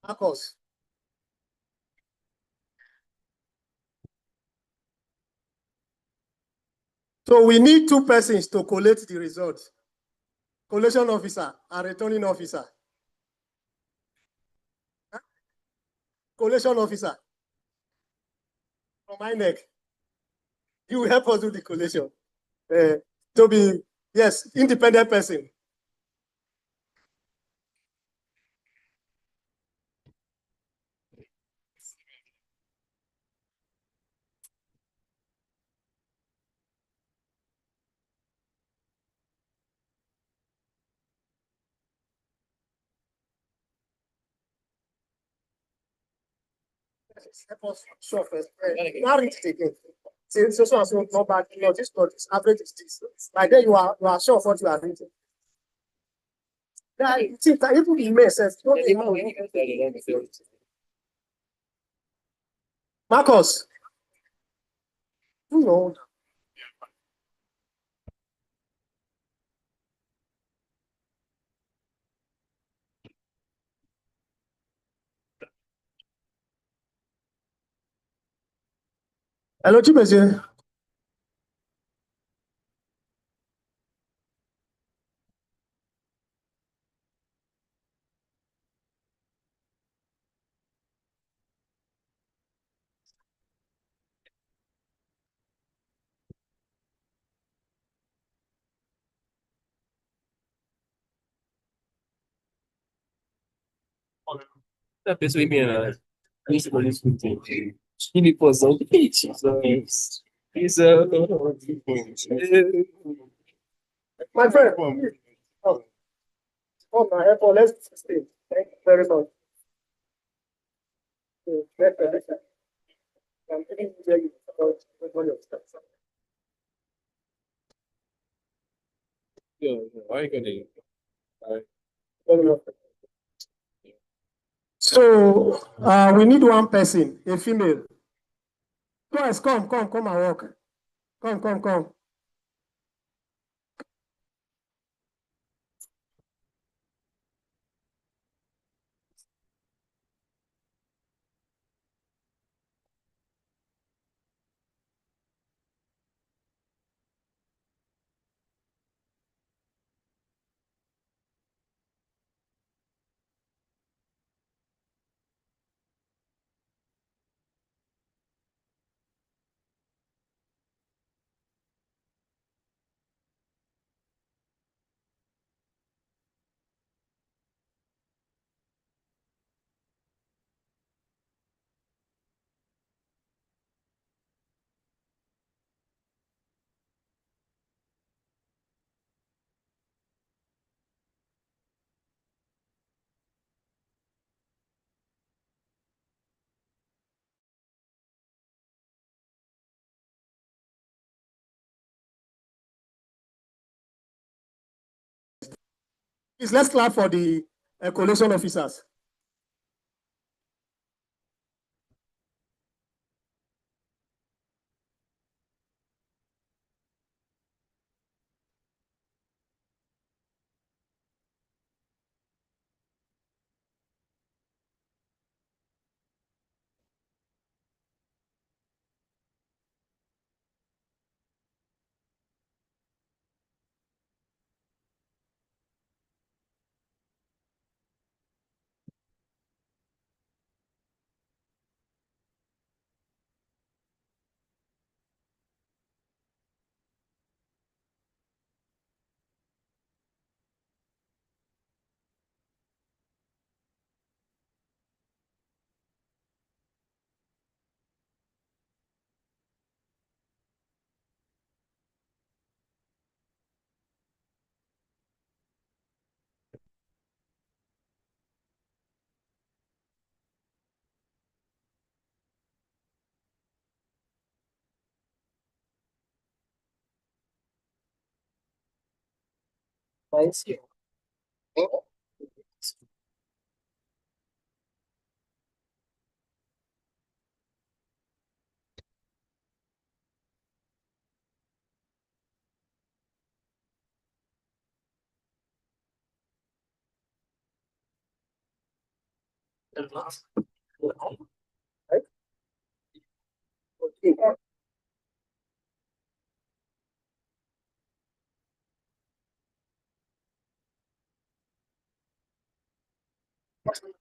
Marcus. So we need 2 persons to collate the results. Collation officer and returning officer. Collation officer. From my neck. You will help us do the collation. To be, yes, independent person. Help us show first. Now read it again. So not bad. This average is this. By then you are sure of what you are reading. Yeah, it seems that even in May says, Marcus, you know, Hello, Chimezie. A pessoa emenda principalmente discutir time posição de petições. Isso é. My friend, come. Come now, help us. Let's stay. Thank you very much. I'm taking you about all your stuff. Why gonna? So we need one person, a female. Guys, come and walk. Come. Please, let's clap for the collation officers.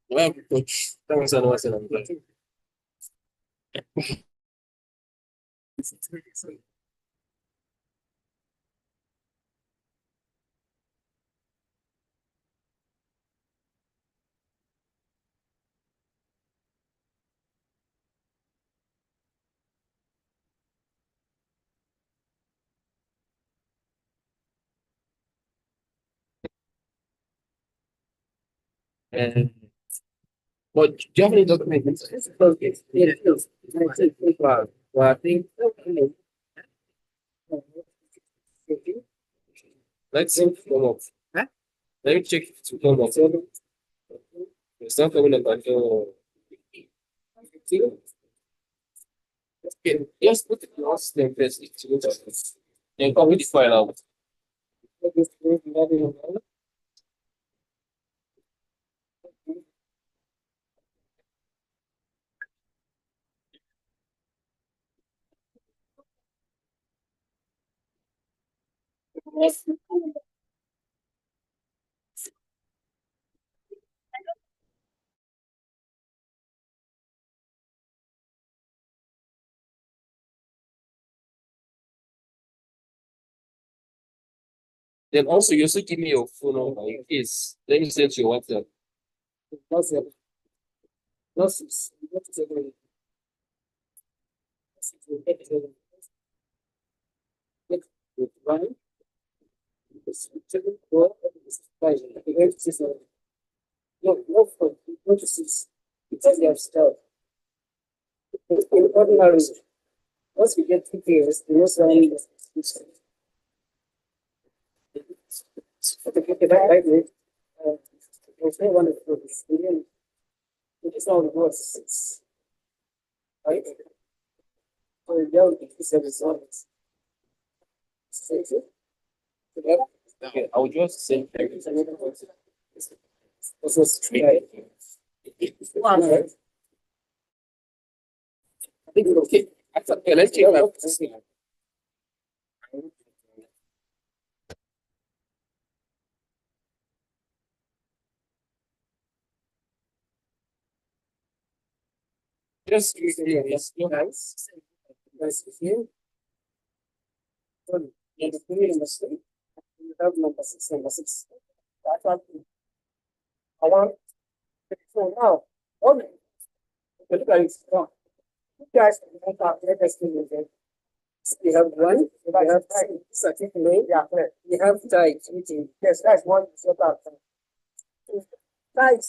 Well, coach, estamos usando essa nome. And but do you have any documents? Okay. Yeah, well, I think let's see if it come up. Huh? Let me check if it will come up. It's not coming up until okay, just put the last name first. Then copy the file out. Then also you also give me your phone number in case. Let me send you WhatsApp. WhatsApp. WhatsApp. In ordinary, once we get 2 pairs, we also need right. It's very wonderful. It is all the words. Right? So we don't increase the results. Okay, I would just say this is true. I think it's okay. Okay, let's check that. Just use your hands. Guys, here. Number 3, number 6. You have number 6, number 6. That's what I want. So now, okay, look at it. You guys let us do it. You have one, you have articulate, you have tight. Yes, that's one. Tight,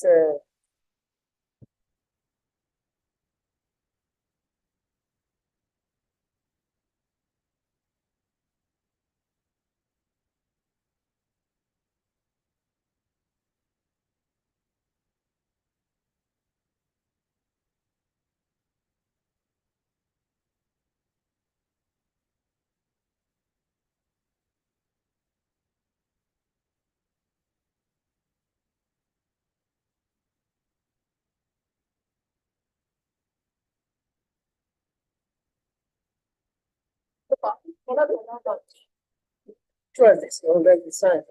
try this. Don't let the sign.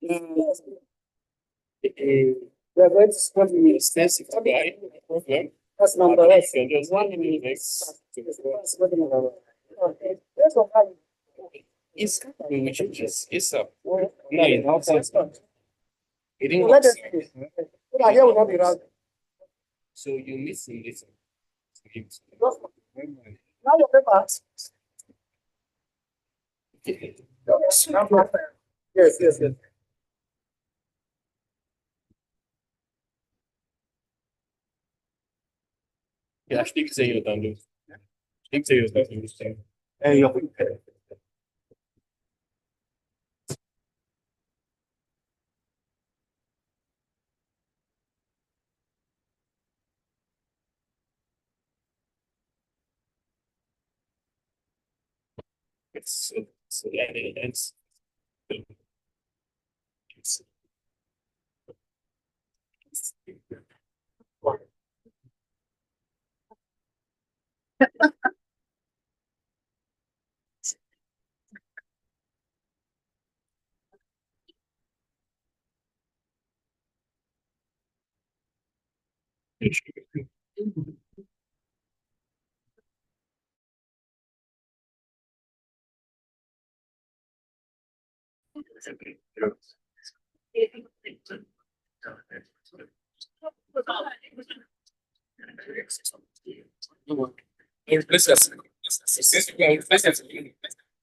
We are going to spend the extensive today. That's number 8. There's 1 minute. It's it's up. No, it's not. It didn't work. So you're missing this. Now your paper. Yes, yes, yes. Ja, stik say you don't lose. Stik say you don't lose. Hey, yo. So yeah, it's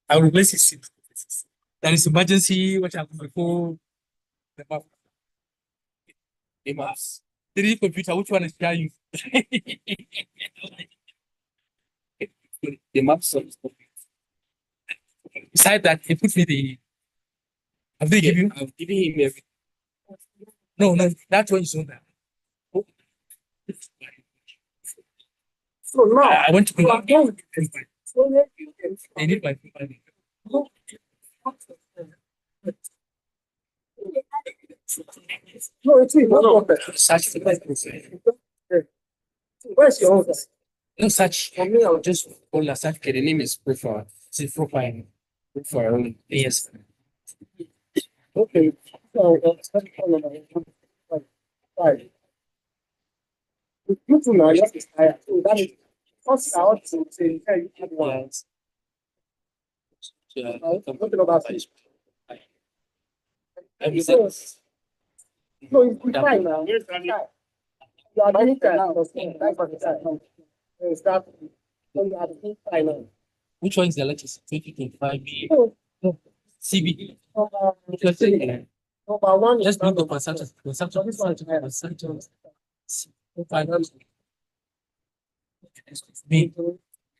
I will replace his seat. There is emergency. What happened before the map? The maps. 3D computer. Which one is carrying? The maps. Besides that, he put me the. Have they given you? I've given him everything. No, no, that one is on that. So now I want to go. They need my money. No, it's not. Search for that. Where's your office? No search. For me, I'll just call a search. Okay, the name is profile. It's profile. Profile. Yes. Okay. So, let's call on five. You two now, just higher. So that is first I want to say, yeah, you have one. Yeah. What about this? Every So, so it's fine now. You are doing that now. That's what it's like. Start. So you are doing fine now. Which one is the latest? 2025 B. So, CB. number one is Just bring the number consumption. So this one is higher. Consumption. B.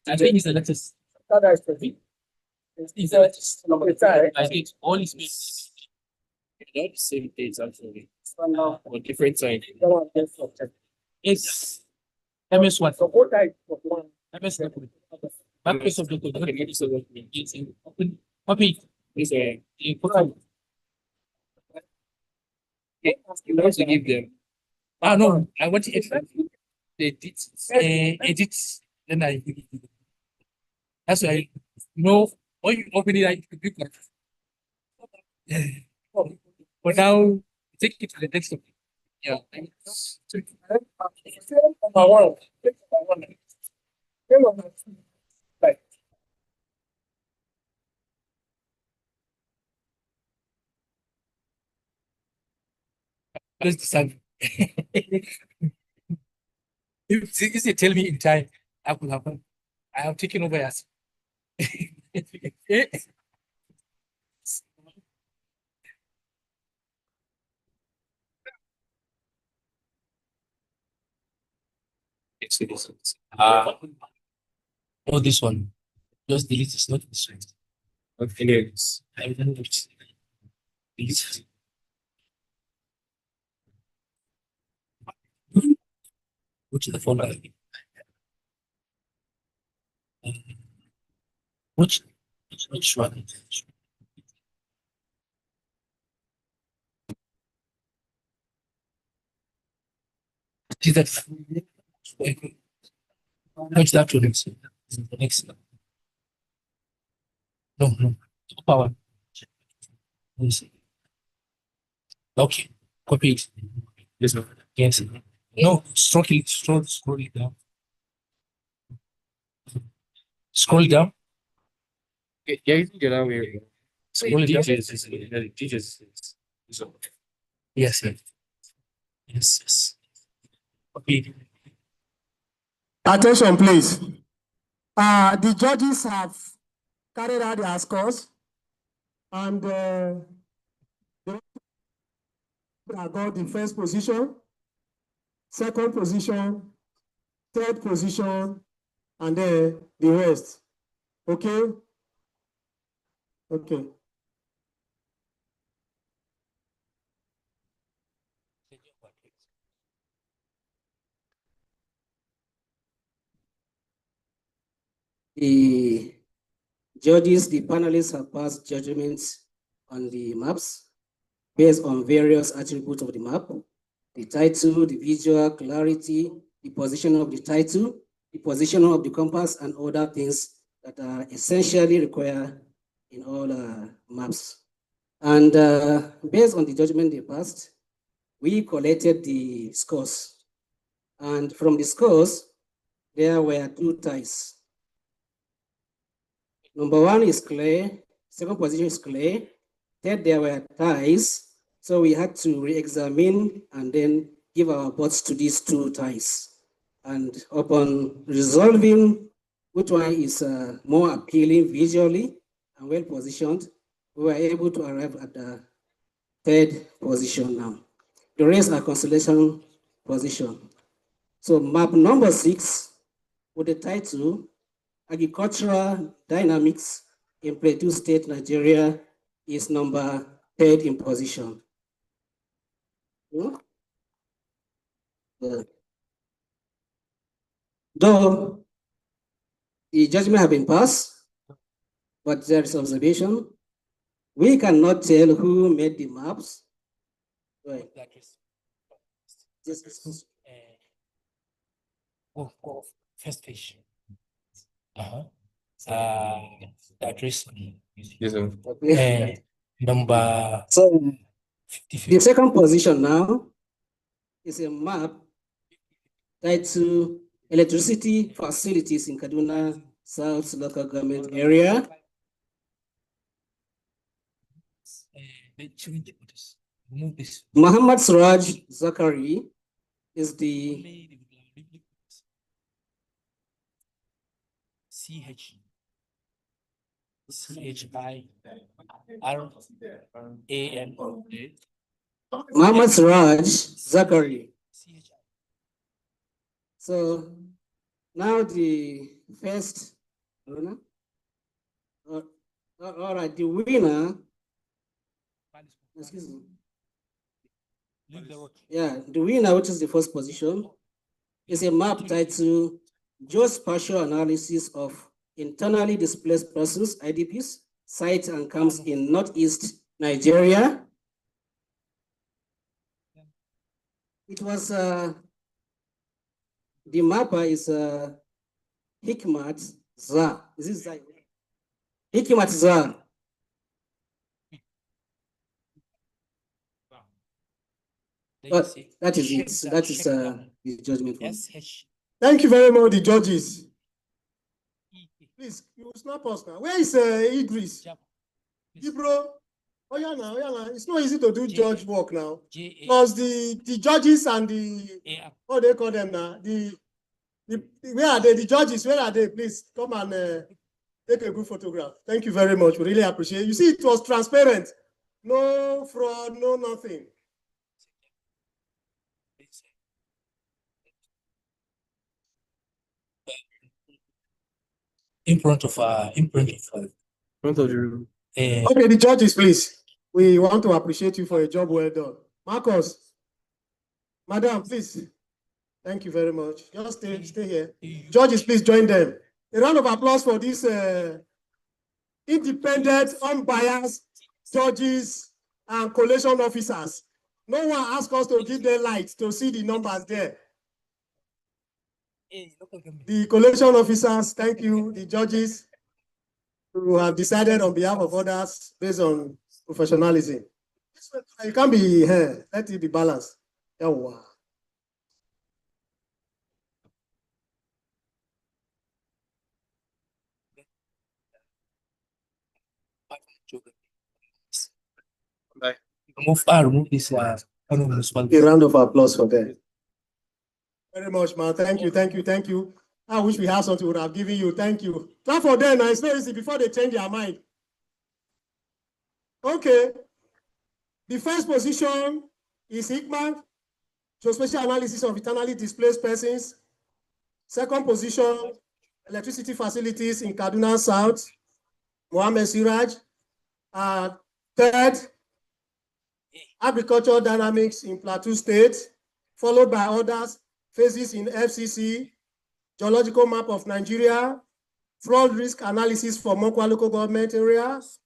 I think it's the latest. That is the It's the latest. number five. I think all is made. Not the same dates actually. Or different time. It's MS1. So what type of one? MS document. Microsoft document. Okay, Microsoft document. It's in open. Copy. Is a important. Okay. You want to give them. Ah no, I want to edit. Edit. Then I. That's why. No, when you open it, I click on it. But now, take it to the next one. Yeah. Number one. Number two. Right. Let's decide. If they tell me in time, I could have. I have taken over as. Oh, this one. Just delete this, not this one. Okay, I don't know which. Delete. Go to the folder. Which one? See that? Which that one is the next. No. Power. Yes. Okay. Copy it. Yes. Yes. No, scroll it down. Scroll it down. Yeah, you can get out here. Scroll it down. Teachers. Yes. Yes. Copy. Attention, please. The judges have carried out their scores, and they got the first position, second position, third position, and then the rest. Okay? Okay. The judges, the panelists have passed judgments on the maps based on various attributes of the map: the title, the visual clarity, the position of the title, the position of the compass, and other things that are essentially required in all maps. And based on the judgment they passed, we collected the scores. And from the scores, there were two ties. Number one is clear, second position is clear. Third, there were ties. So we had to re-examine and then give our votes to these two ties. And upon resolving which one is more appealing visually and well positioned, we were able to arrive at the third position now. The rest are constellation position. So map number 6 with the title Agricultural Dynamics in Plateau State, Nigeria is number 3rd in position. Though the judgment have been passed, but there is observation. We cannot tell who made the maps. Right. first page. The address. Yes, sir. Number So 55. the second position now is a map tied to electricity facilities in Kaduna South local government area. Muhammad Suraj Zakari is the CHIRAN. Muhammad Suraj Zakari. So now the first, all right, the winner, excuse me. Yeah, the winner, which is the first position, is a map titled Geospatial Analysis of Internally Displaced Persons, IDPs, sites and camps in Northeast Nigeria. It was, the mapper is Hikmat Za. Is this Za? Hikmat Za. But that is it. That is the judgment. Thank you very much, the judges. Please, you will snap us now. Where is Idris? Ibro? Oh yeah, now, it's not easy to do judge work now. Because the judges and the, what they call them now, where are they? The judges, where are they? Please come and take a good photograph. Thank you very much. We really appreciate it. You see, it was transparent. No fraud, no nothing. In front of In front of the room. Okay, the judges, please. We want to appreciate you for a job well done. Marcus, madam, please. Thank you very much. Just stay here. Judges, please join them. A round of applause for these independent, unbiased judges and collation officers. No one asked us to give them light to see the numbers there. The collation officers, thank you. The judges who have decided on behalf of others based on professionalism. You can't be here. Let it be balanced. Yeah, wow. Remove this. A round of applause for them. Very much, man. Thank you. I wish we had something we would have given you. Thank you. Clap for them. It's not easy before they change their mind. Okay. The first position is Hickman, Geospatial Analysis of Internally Displaced Persons. Second position, Electricity Facilities in Kaduna South, Mohammed Siraj. Third, Agricultural Dynamics in Plateau State, followed by others, Phases in FCC, Geological Map of Nigeria, Flood Risk Analysis for Mokwa Local Government Areas,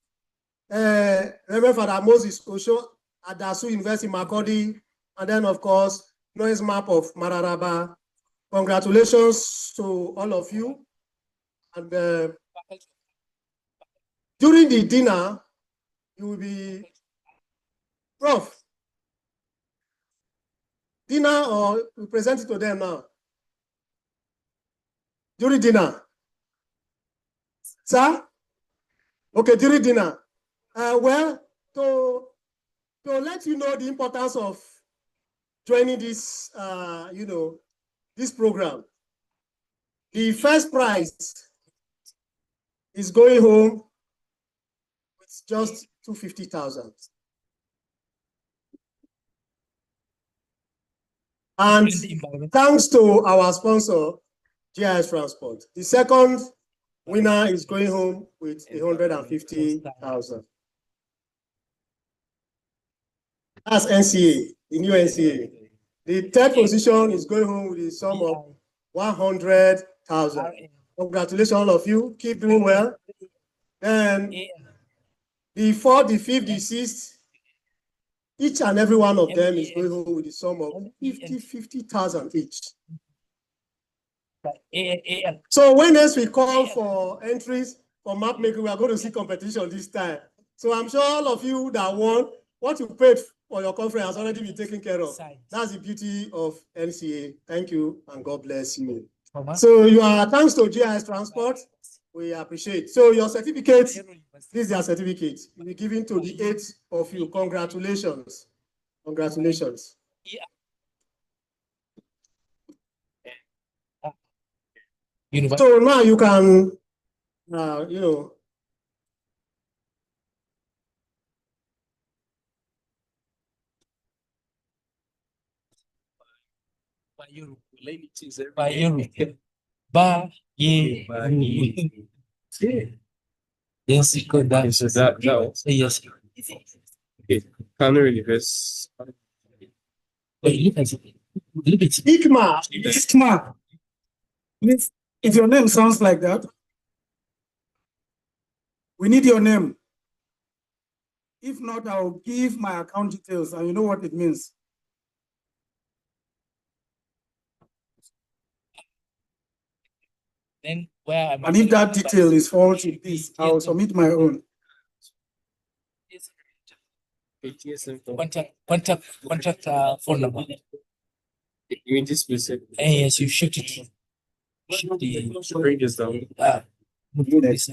Reverend Father Moses Osho at Dasu University Makurdi, and then, of course, Noise Map of Mararaba. Congratulations to all of you. And during the dinner, you will be, Prof, dinner, or we present it to them now? During dinner. Sir? Okay, during dinner. Well, to let you know the importance of joining this, this program, the first prize is going home with just 250,000. And thanks to our sponsor, GIS Transport, the second winner is going home with 150,000. That's NCA, the new NCA. The third position is going home with a sum of 100,000. Congratulations, all of you. Keep doing well. Then the fourth, the fifth, the sixth, each and every one of them is going home with a sum of 50,000 each. So when next we call for entries for map making, we are going to see competition this time. So I'm sure all of you that won, what you paid for your conference has already been taken care of. That's the beauty of NCA. Thank you and God bless you. So you are, thanks to GIS Transport, we appreciate. So your certificate, this is your certificate. You'll be given to the 8 of you. Congratulations. Congratulations. So now you can, you know, Yes, it could. Yes, so that was Yes. okay. Can really this Look at it. Look at it. Ikma, please, if your name sounds like that, we need your name. If not, I'll give my account details and you know what it means. Then where am I? And if that detail is faulty, please, I'll submit my own. Contact phone number. you mean this specific Yes, you shoot it. Shoot the ranges down. this.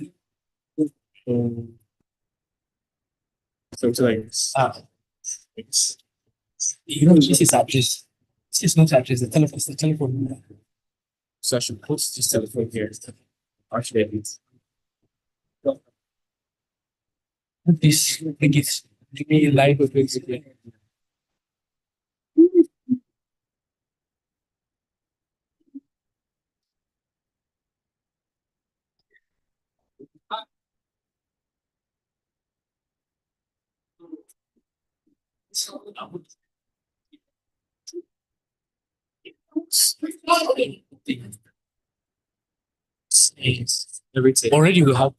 Something like this. It's, you know, this is address. This is not address, the telephone, it's the telephone number. So I should put this telephone here. Actually, it's This, bring it, give me a live of it. everything. Already we have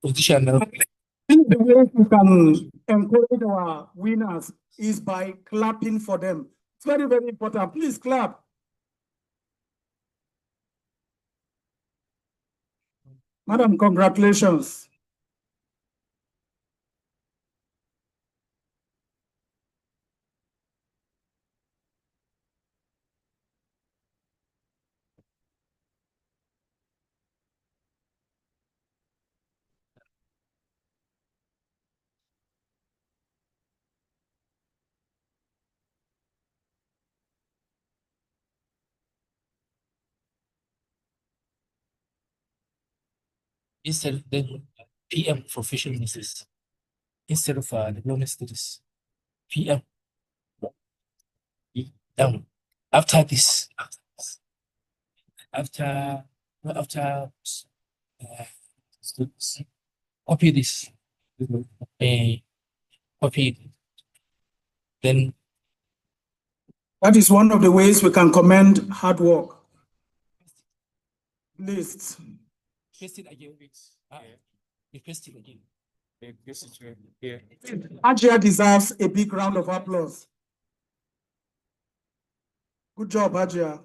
position now. The way we can encourage our winners is by clapping for them. It's very, very important. Please clap. Madam, congratulations. Instead of the PM for official ministers. Instead of diploma status. PM. Down. After this, after copy this, copy, then That is one of the ways we can commend hard work. Lists. paste it again. You paste it again. This is here. Ajia deserves a big round of applause. Good job, Ajia.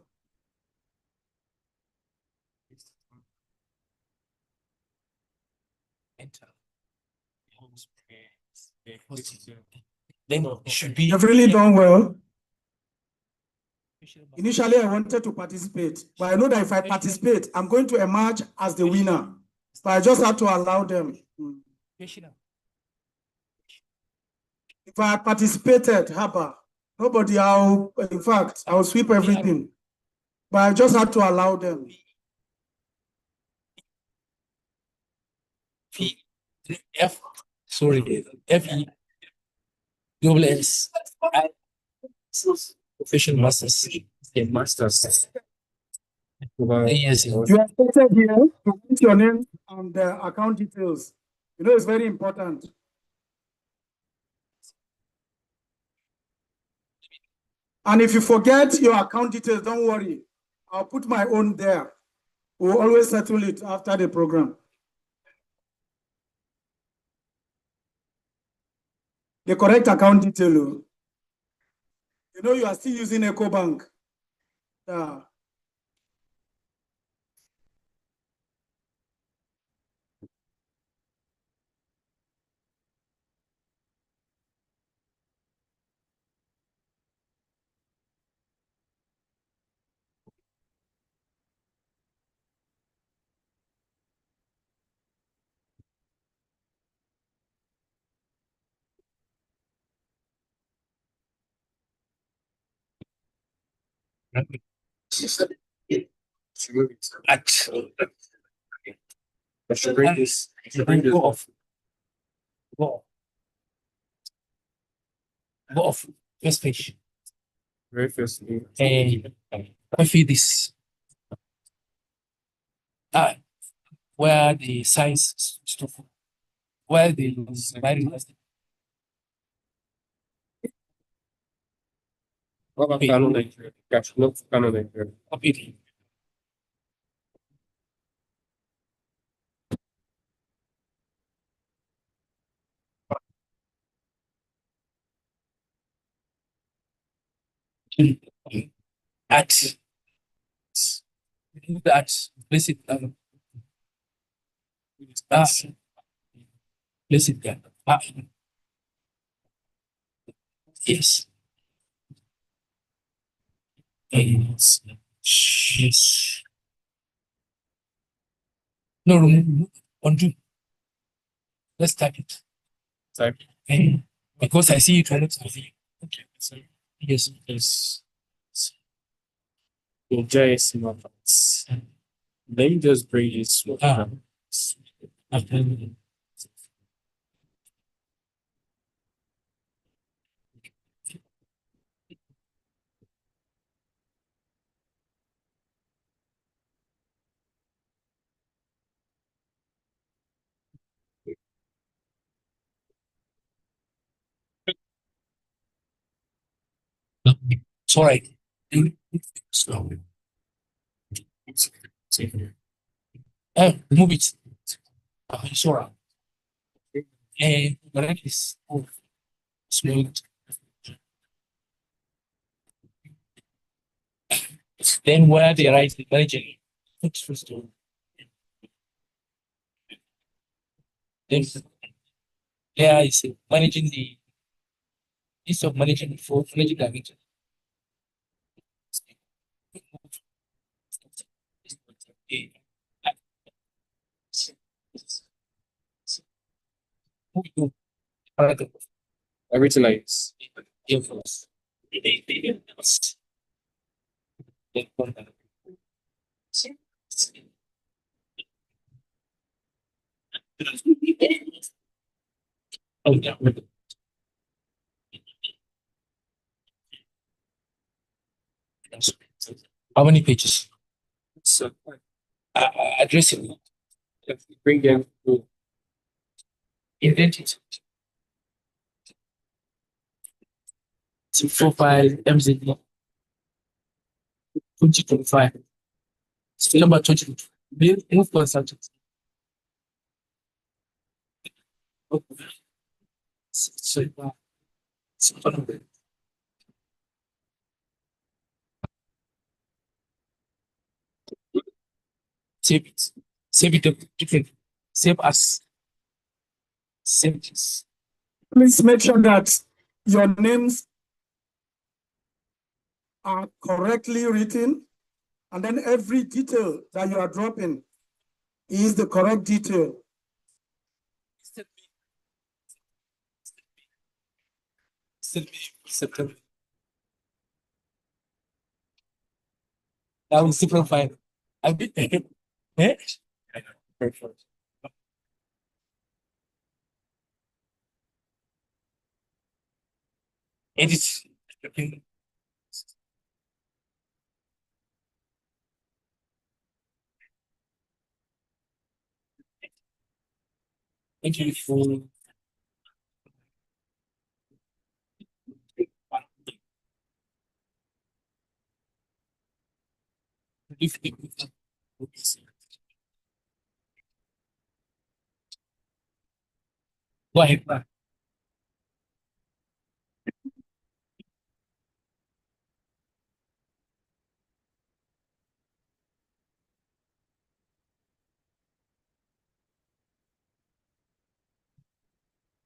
Enter. Then it should be. You've really done well. Initially, I wanted to participate, but I know that if I participate, I'm going to emerge as the winner. But I just had to allow them. If I had participated, Haba, nobody, in fact, I'll sweep everything. But I just had to allow them. F, sorry, F-E, double S, official masters. Masters. Yes. You are expected here to put your name and the account details. You know, it's very important. And if you forget your account details, don't worry. I'll put my own there. We'll always settle it after the program. The correct account detail. You know, you are still using EcoBank. Yeah. Should bring this. Should bring this. Go off. Go off. Go off. First page. Very first thing. And copy this. Where the size stuff. Where the What about Canon Nigeria? Gosh, not Canon Nigeria. copy. At that place it place it there. Yes. Yes. Yes. No, undo. Let's type it. Type. Because I see it right. Okay. So Yes. yes. JS maps. Let me just bring this one. Sorry. So Remove it. Sorry. Correct this. Smooth. Then where they write the managing. Then there is managing the instead of managing for managing the region. everything like this. Influence. Oh, yeah. How many pages? So Addressing bring them to indent it. Profile MZD 2025. Still number 20. Move consultant. Save it. Save it. Different. Save as. Save this. Please make sure that your names are correctly written, and then every detail that you are dropping is the correct detail. September. That was super fine. I did eh? Perfect. Edit. Okay. Thank you for go ahead.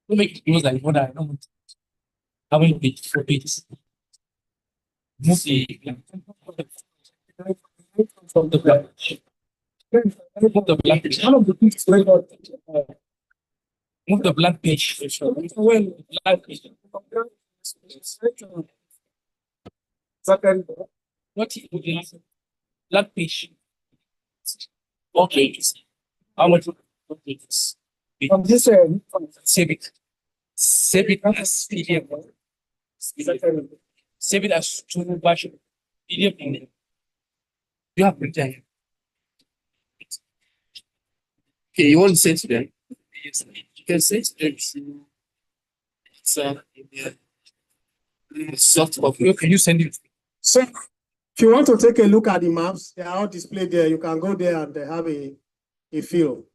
Don't make it close like what I don't want. How many pages? 4 pages. Move the from the black page. Move the black page. Move the black page. Black page. What is black page? Okay. How much? Okay. From this end, Save it. Save it as PDF. Save it as two version. PDF in it. You have printer. Okay, you want to send to them? Yes, you can send to them. It's soft copy. Can you send it? So if you want to take a look at the maps, they are all displayed there. You can go there and they have a feel.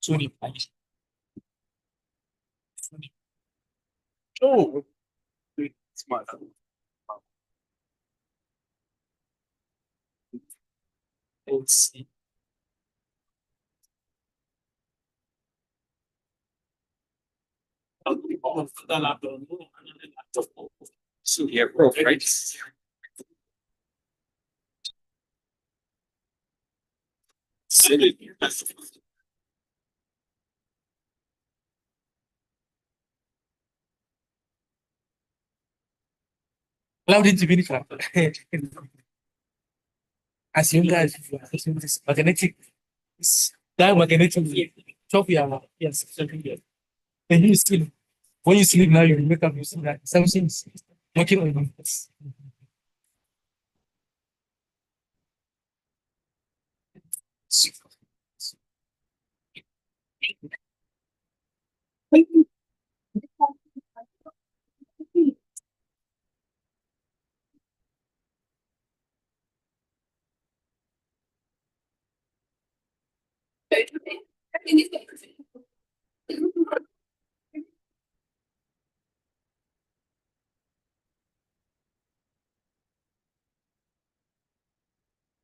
Sorry. Oh, smart. Let's see. So yeah, bro, right? Silly. Allowed it to be as you guys assume this magnetic that magnetic top yes something here. And you sleep when you sleep now you wake up you see that something's working on you.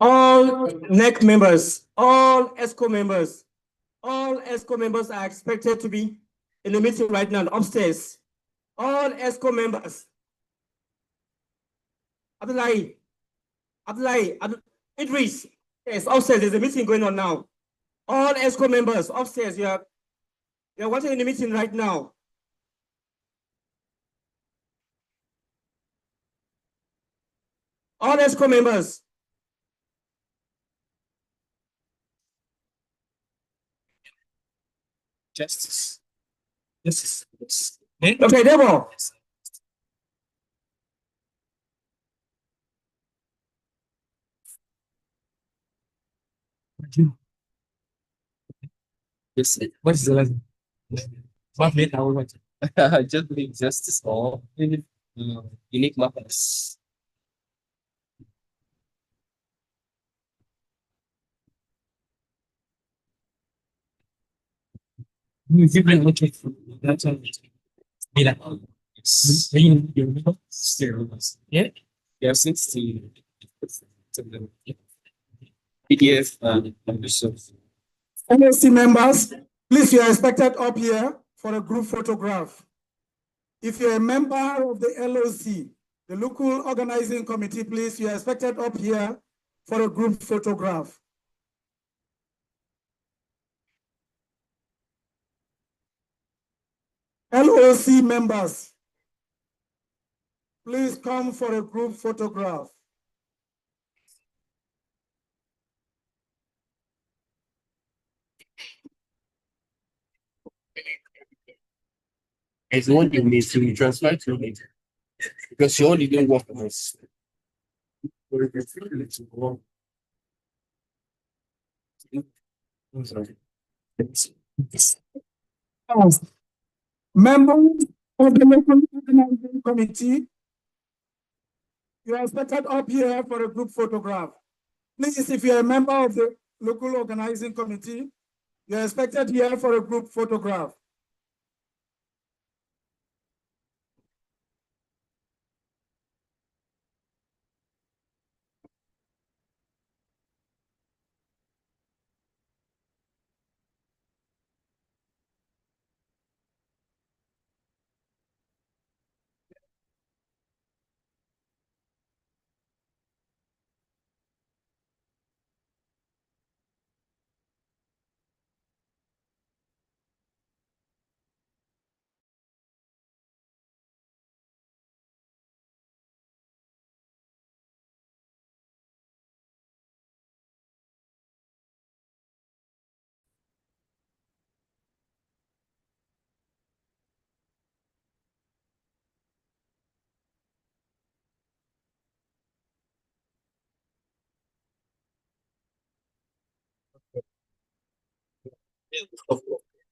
All NEC members, all ESCO members, all ESCO members are expected to be in the meeting right now upstairs. All ESCO members. Abdullahi, Idris, yes, upstairs, there's a meeting going on now. All ESCO members upstairs, you're watching the meeting right now. All ESCO members. Justice. Yes. Okay, Debo. Yes. What is the last? What made our what? Just believe justice or unique matters. You give me look at that's all. Mira. Yeah. Yeah, since the PDF NSC members, please, you are expected up here for a group photograph. If you're a member of the LOC, the local organizing committee, please, you are expected up here for a group photograph. LOC members, please come for a group photograph. It's the one you need to transfer to me because you only do work on this. I'm sorry. Members of the local organizing committee, you are expected up here for a group photograph. Please, if you're a member of the local organizing committee, you're expected here for a group photograph.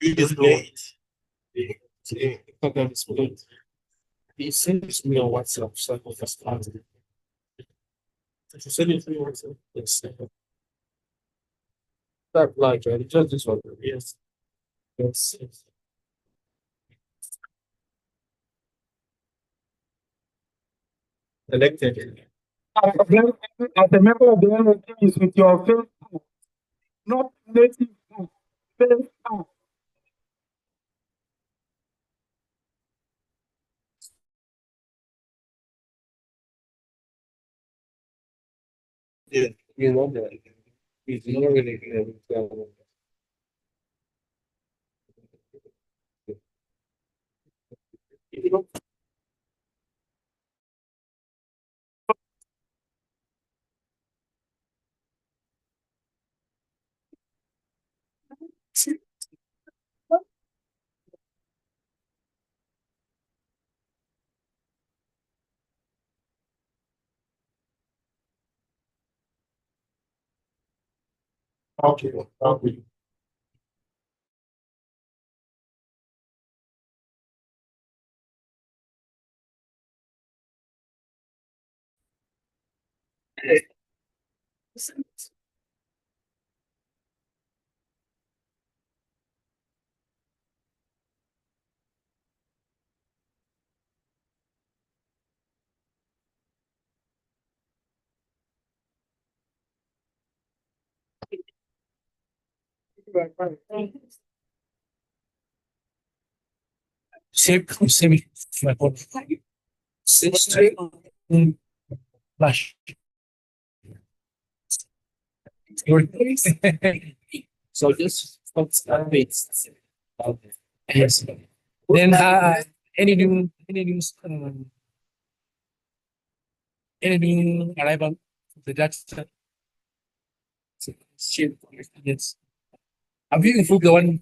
It's late. The program is late. He sends me on WhatsApp, so I can start. If you send it to me on WhatsApp, yes. That like, right? Just this one. Yes. Yes. Elected. As a member of the NCA is with your face, not native face. Yeah, you know that. It's not really good. Okay. Okay. Save my phone. Straight flash. So just updates. Yes. Then any news any new arrival the Dutch ship. Yes. Have you improved the one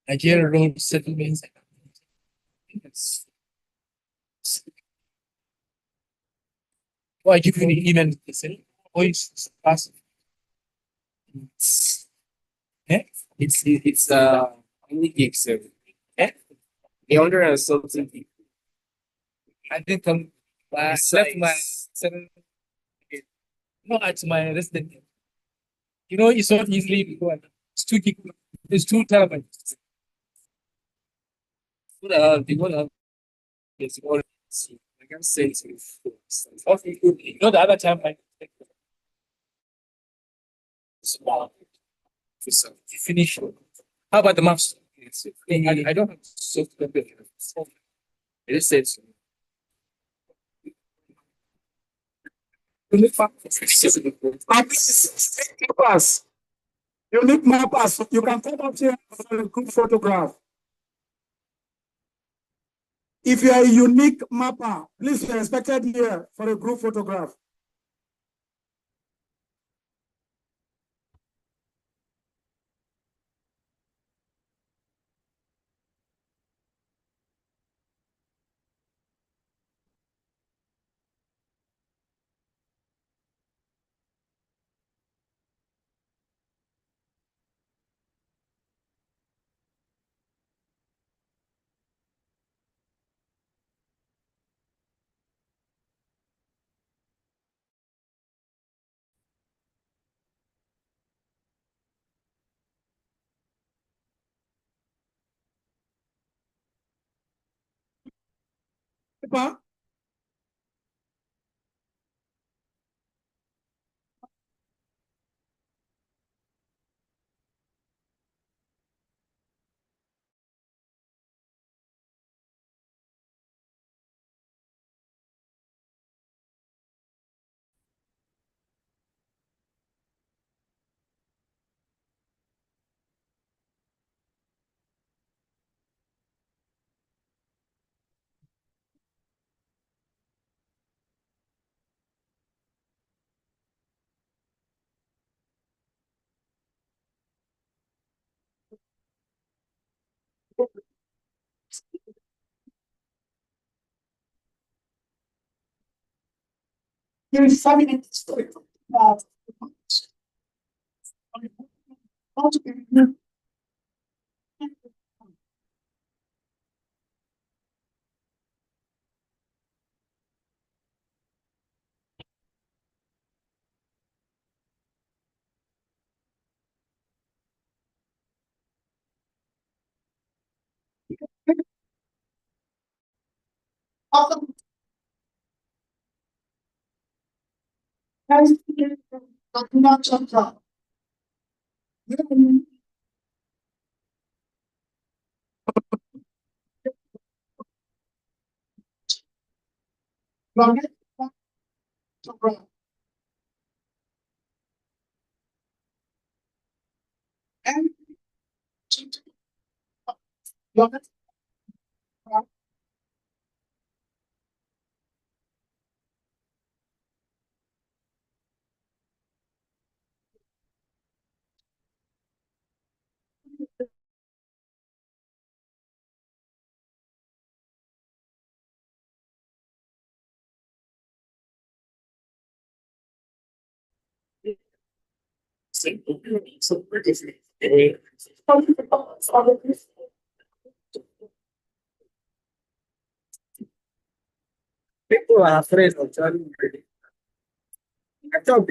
Nigeria road settlements? Yes. Or I give you the email the same voice pass. Yeah. It's only gigs. Yeah. The owner has something. I didn't come. I left my seven. No, it's my resident. You know, it's not easily. It's 2 gig. It's 2 terabytes. The one is all. I can say it's okay. You know, the other time I small. So you finish. How about the maps? I don't have software. It just says Unique mappers. Unique mappers. You can come up here for a group photograph. If you are a unique mapper, please be expected here for a group photograph. Super. You're deciding it. People are afraid of joining. I thought